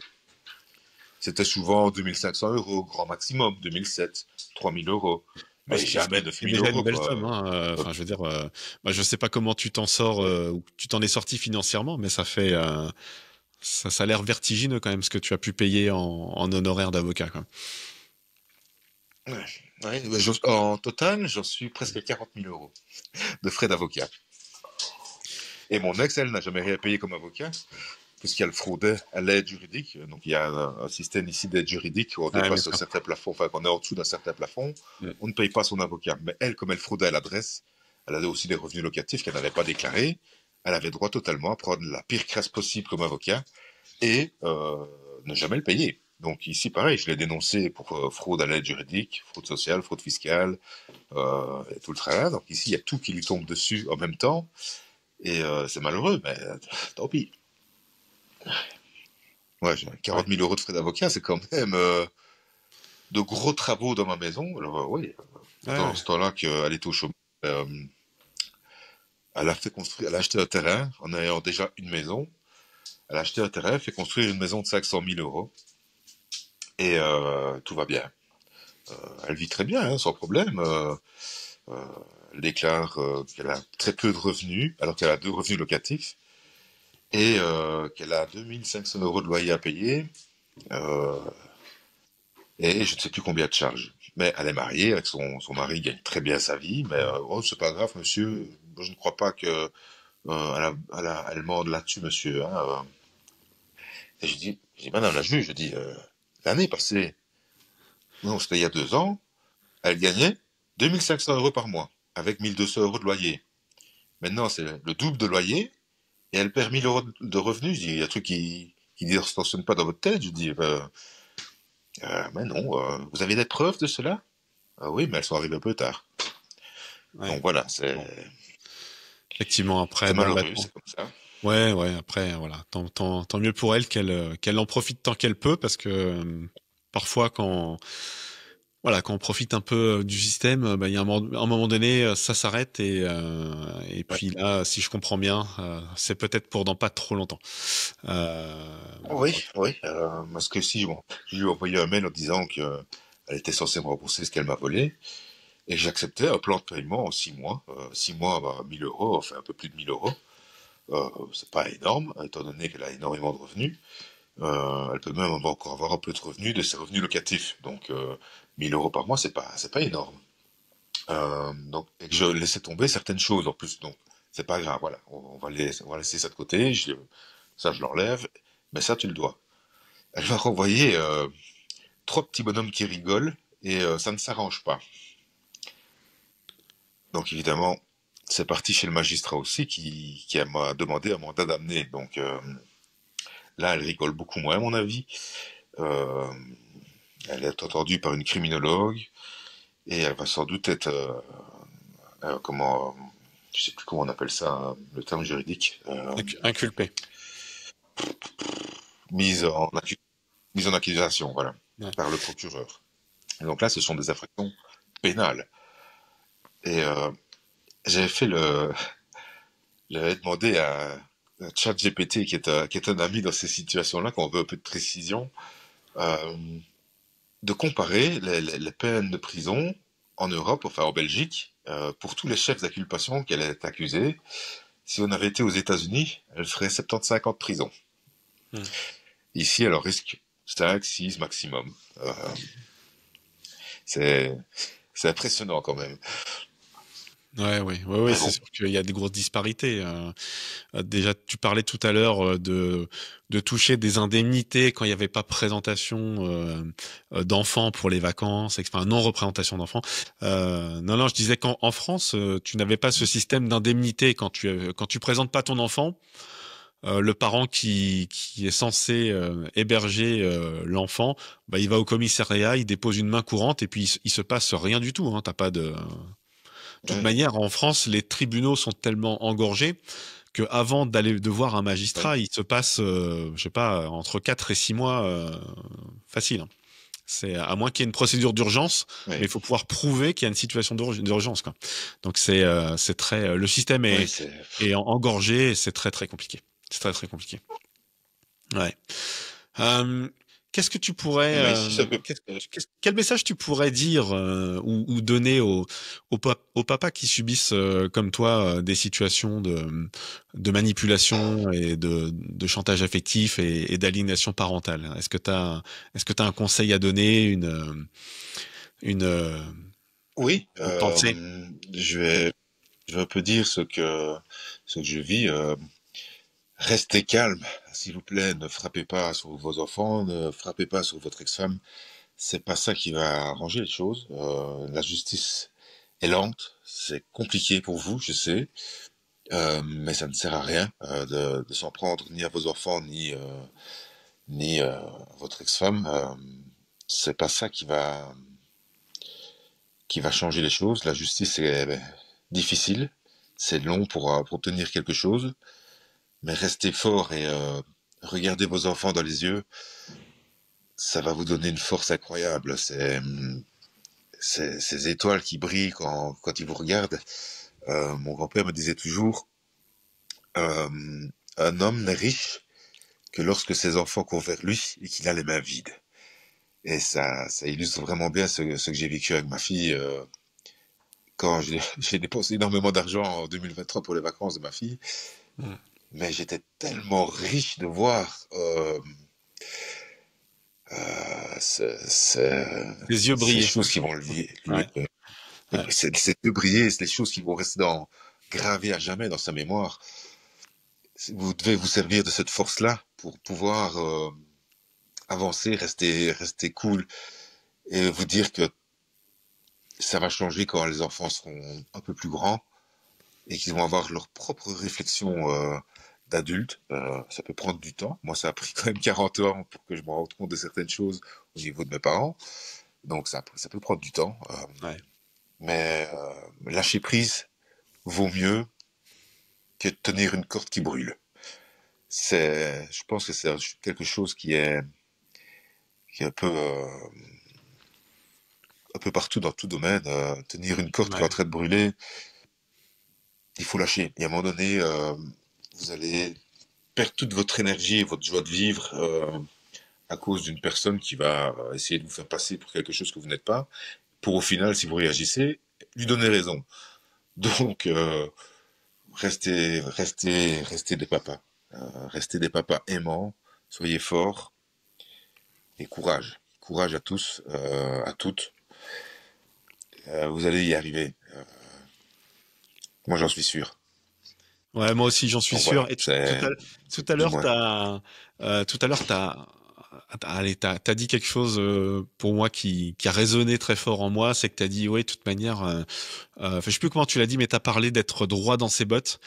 C'était souvent 2500 euros, grand maximum, 2007, 3000 euros. Ouais, Mais jamais ce qui est 9000 déjà une euros, belle somme, quoi. hein. Enfin, je veux dire, bah, je sais pas comment tu t'en sors ou tu t'en es sorti financièrement, mais ça fait, ça a l'air vertigineux quand même ce que tu as pu payer en honoraires d'avocat, quoi. Ouais. Ouais, en total, j'en suis presque à 40 000 euros de frais d'avocat. Et mon ex, elle, n'a jamais rien payé comme avocat, puisqu'elle fraudait à l'aide juridique. Donc il y a un système ici d'aide juridique où on Ouais, bien dépasse un sûr. certain plafond, enfin qu'on est en dessous d'un certain plafond, Mm. on ne paye pas son avocat. Mais elle, comme elle fraudait à l'adresse, elle avait aussi des revenus locatifs qu'elle n'avait pas déclarés. Elle avait droit totalement à prendre la pire crasse possible comme avocat et ne jamais le payer. Donc ici, pareil, je l'ai dénoncé pour fraude à l'aide juridique, fraude sociale, fraude fiscale, et tout le tralala. Donc ici, il y a tout qui lui tombe dessus en même temps. Et c'est malheureux, mais tant pis. Ouais, j'ai Ouais. 40 000 euros de frais d'avocat, c'est quand même de gros travaux dans ma maison. Alors oui, dans Ouais. ce temps-là qu'elle était au chômage, euh, elle a fait construire, elle a acheté un terrain en ayant déjà une maison. Elle a acheté un terrain, fait construire une maison de 500 000 euros et tout va bien. Elle vit très bien, hein, sans problème. Euh, elle déclare qu'elle a très peu de revenus, alors qu'elle a 2 revenus locatifs et qu'elle a 2500 euros de loyer à payer. Euh, et je ne sais plus combien de charges. Mais elle est mariée avec son mari, il gagne très bien sa vie, mais oh, c'est pas grave, monsieur, je ne crois pas que elle morde là-dessus, monsieur. Hein, Et je dis, madame la juge, je dis, l'année passée, non, c'était il y a 2 ans, elle gagnait 2500 euros par mois, avec 1200 euros de loyer. Maintenant, c'est le double de loyer, et elle perd 1000 euros de revenus. Je dis, il y a un truc qui ne fonctionne pas dans votre tête. Je dis, mais non, vous avez des preuves de cela? Ah oui, mais elles sont arrivées un peu tard. Ouais. Donc voilà, Bon. Effectivement, après, c'est bon, bah, malheureux, c'est comme ça. ouais, ouais, après, voilà, tant mieux pour elle qu'elle en profite tant qu'elle peut, parce que parfois quand on profite un peu du système, bah, il y a un moment donné, ça s'arrête et Ouais. puis là, si je comprends bien, c'est peut-être pour dans pas trop longtemps. Oui, oui. Parce que si bon, je lui ai envoyé un mail en disant que elle était censée me rembourser ce qu'elle m'a volé, et j'acceptais un plan de paiement en 6 mois. 6 mois, bah, 1000 euros, enfin un peu plus de 1000 euros. C'est pas énorme, étant donné qu'elle a énormément de revenus. Elle peut même encore avoir un peu de revenus de ses revenus locatifs. Donc 1000 euros par mois, c'est pas énorme. Donc, et que je laissais tomber certaines choses en plus. Donc, c'est pas grave, voilà. On va laisser ça de côté. Ça, je l'enlève. Mais ça, tu le dois. Elle m'a renvoyé 3 petits bonhommes qui rigolent et ça ne s'arrange pas. Donc, évidemment, c'est parti chez le magistrat aussi qui m'a demandé un mandat d'amener. Donc, là, elle rigole beaucoup moins, à mon avis. Euh, Elle est entendue par une criminologue et elle va sans doute être comment je sais plus comment on appelle ça, hein, le terme juridique, Inculpé. mise en, mise en accusation, voilà, Ouais. par le procureur. Et donc là, ce sont des infractions pénales. Et j'avais demandé à ChatGPT, qui est un ami dans ces situations-là, quand on veut un peu de précision, euh, de comparer les peines de prison en Europe, enfin en Belgique, pour tous les chefs d'inculpation qu'elle est accusée. Si on avait été aux États-Unis, elle ferait 75 ans de prison. Hmm. Ici, elle en risque 5, 6 maximum. C'est, c'est impressionnant quand même. Ouais, Mais c'est bon, sûr qu'il y a des grosses disparités. Déjà, tu parlais tout à l'heure de toucher des indemnités quand il n'y avait pas présentation d'enfants pour les vacances, enfin non représentation d'enfants. Non, je disais qu'en France, tu n'avais pas ce système d'indemnité quand tu présentes pas ton enfant. Le parent qui est censé héberger l'enfant, bah, il va au commissariat, il dépose une main courante et puis il se passe rien du tout. Hein, t'as pas de toute ouais, manière, en France, les tribunaux sont tellement engorgés que avant d'aller de voir un ouais, magistrat, il se passe, je sais pas, entre 4 et 6 mois facile. C'est à moins qu'il y ait une procédure d'urgence, mais ouais, il faut pouvoir prouver qu'il y a une situation d'urgence, quoi. Donc c'est très le système ouais, est engorgé et c'est très très compliqué. C'est très très compliqué. Ouais. Euh, qu'est-ce que tu pourrais, ouais, ici, ça peut, quel message tu pourrais dire ou donner aux papas qui subissent comme toi des situations de manipulation et de chantage affectif et d'aliénation parentale? Est-ce que t'as un conseil à donner, une, Oui, une pensée. je vais, je vais un peu dire ce que je vis. Restez calme, s'il vous plaît. Ne frappez pas sur vos enfants, ne frappez pas sur votre ex-femme. C'est pas ça qui va arranger les choses. La justice est lente, c'est compliqué pour vous, je sais, mais ça ne sert à rien de s'en prendre ni à vos enfants ni à votre ex-femme. C'est pas ça qui va changer les choses. La justice est difficile, c'est long pour obtenir quelque chose, mais restez fort et regardez vos enfants dans les yeux. Ça va vous donner une force incroyable. C'est ces étoiles qui brillent quand ils vous regardent. Mon grand-père me disait toujours, euh, un homme n'est riche que lorsque ses enfants courent vers lui et qu'il a les mains vides. Et ça illustre vraiment bien ce que j'ai vécu avec ma fille. Quand j'ai dépensé énormément d'argent en 2023 pour les vacances de ma fille, Mm. mais j'étais tellement riche de voir Les yeux ces brillés. choses qui vont Ouais, ouais, c'est de briller, c'est les choses qui vont rester gravées à jamais dans sa mémoire. Vous devez vous servir de cette force-là pour pouvoir avancer, rester cool et vous dire que ça va changer quand les enfants seront un peu plus grands et qu'ils vont avoir leur propre réflexion d'adultes. Ça peut prendre du temps. Moi, ça a pris quand même 40 ans pour que je me rende compte de certaines choses au niveau de mes parents. Donc, ça peut prendre du temps. ouais. Mais lâcher prise vaut mieux que de tenir une corde qui brûle. Je pense que c'est quelque chose qui est un peu partout dans tout domaine. Tenir une corde qui est en Ouais. train de brûler, il faut lâcher. Et à un moment donné, vous allez perdre toute votre énergie et votre joie de vivre à cause d'une personne qui va essayer de vous faire passer pour quelque chose que vous n'êtes pas, pour au final, si vous réagissez, lui donner raison. Donc, restez des papas. Restez des papas aimants, soyez forts et courage. Courage à tous, à toutes. Vous allez y arriver. Moi, j'en suis sûr. Ouais, moi aussi, j'en suis Donc voilà, sûr. Et c'est tout à l'heure, dis-moi. allez, t'as dit quelque chose pour moi qui a résonné très fort en moi, c'est que t'as dit, ouais, de toute manière, enfin, je sais plus comment tu l'as dit, mais t'as parlé d'être droit dans ses bottes.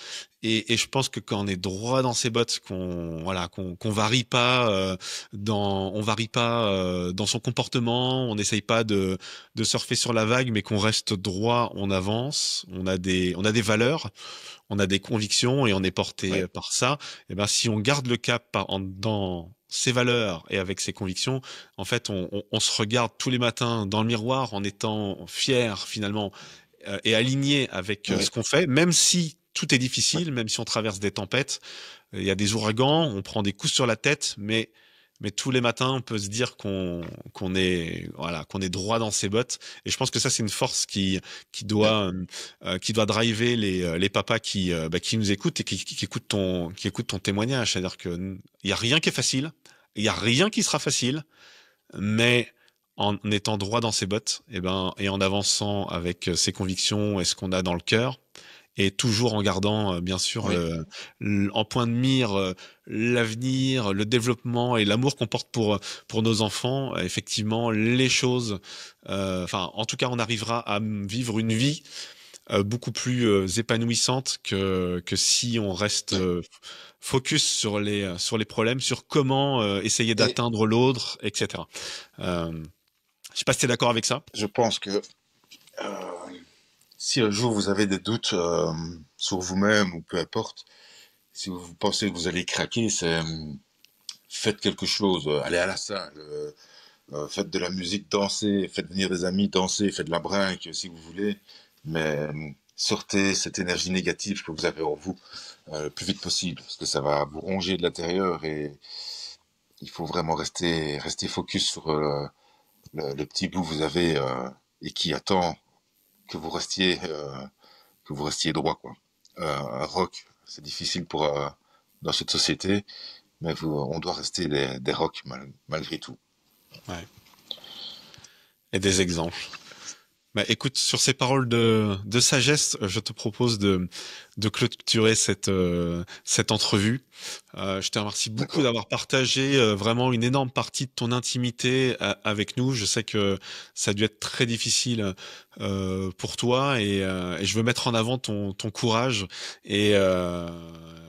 Et je pense que quand on est droit dans ses bottes, qu'on varie pas on varie pas dans son comportement, on n'essaye pas de surfer sur la vague, mais qu'on reste droit, on avance, on a des valeurs, on a des convictions et on est porté Ouais, par ça. Et ben si on garde le cap dans ses valeurs et avec ses convictions, en fait, on se regarde tous les matins dans le miroir en étant fier finalement et aligné avec ce ouais, qu'on fait, même si tout est difficile, même si on traverse des tempêtes, il y a des ouragans, on prend des coups sur la tête, mais tous les matins, on peut se dire qu'on est droit dans ses bottes. Et je pense que ça, c'est une force ouais, qui doit driver les papas qui nous écoutent et qui écoutent ton témoignage. C'est-à-dire que il y a rien qui est facile, il y a rien qui sera facile, mais en étant droit dans ses bottes, et en avançant avec ses convictions et ce qu'on a dans le cœur, et toujours en gardant bien sûr oui. en point de mire l'avenir, le développement et l'amour qu'on porte pour nos enfants. Effectivement, les choses, enfin, en tout cas, on arrivera à vivre une vie beaucoup plus épanouissante que si on reste focus sur les problèmes, sur comment essayer Et d'atteindre l'autre, etc. Je sais pas si t'es d'accord avec ça. je pense que si un jour vous avez des doutes sur vous-même ou peu importe, si vous pensez que vous allez craquer, faites quelque chose, allez à la salle, faites de la musique, dansez, faites venir des amis, dansez, faites de la brinque si vous voulez, mais sortez cette énergie négative que vous avez en vous le plus vite possible, parce que ça va vous ronger de l'intérieur et il faut vraiment rester focus sur le petit bout que vous avez et qui attend que que vous restiez droit, quoi. Un rock, c'est difficile dans cette société, mais on doit rester des rocks malgré tout. Ouais. Et des exemples. Bah, écoute, sur ces paroles de sagesse, je te propose de clôturer cette entrevue. Je te remercie beaucoup D'accord. d'avoir partagé vraiment une énorme partie de ton intimité avec nous. Je sais que ça a dû être très difficile pour toi et je veux mettre en avant ton courage et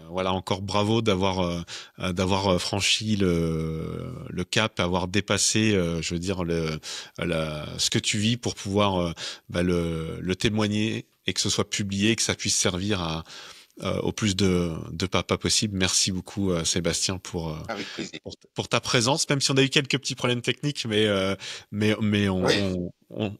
voilà, encore bravo d'avoir franchi le cap, avoir dépassé, je veux dire ce que tu vis pour pouvoir le témoigner et que ce soit publié, que ça puisse servir au plus de papas possible. Merci beaucoup Sébastien Avec plaisir. pour ta présence, même si on a eu quelques petits problèmes techniques, mais Oui,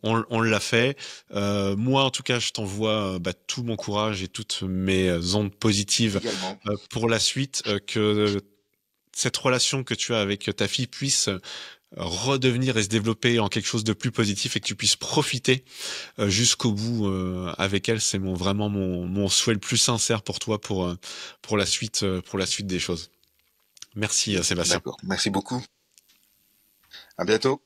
on l'a fait. Moi en tout cas, je t'envoie tout mon courage et toutes mes ondes positives également. pour la suite, que cette relation que tu as avec ta fille puisse redevenir et se développer en quelque chose de plus positif et que tu puisses profiter jusqu'au bout avec elle. C'est vraiment mon souhait le plus sincère pour toi pour la suite des choses. Merci Sébastien. D'accord. Merci beaucoup. À bientôt.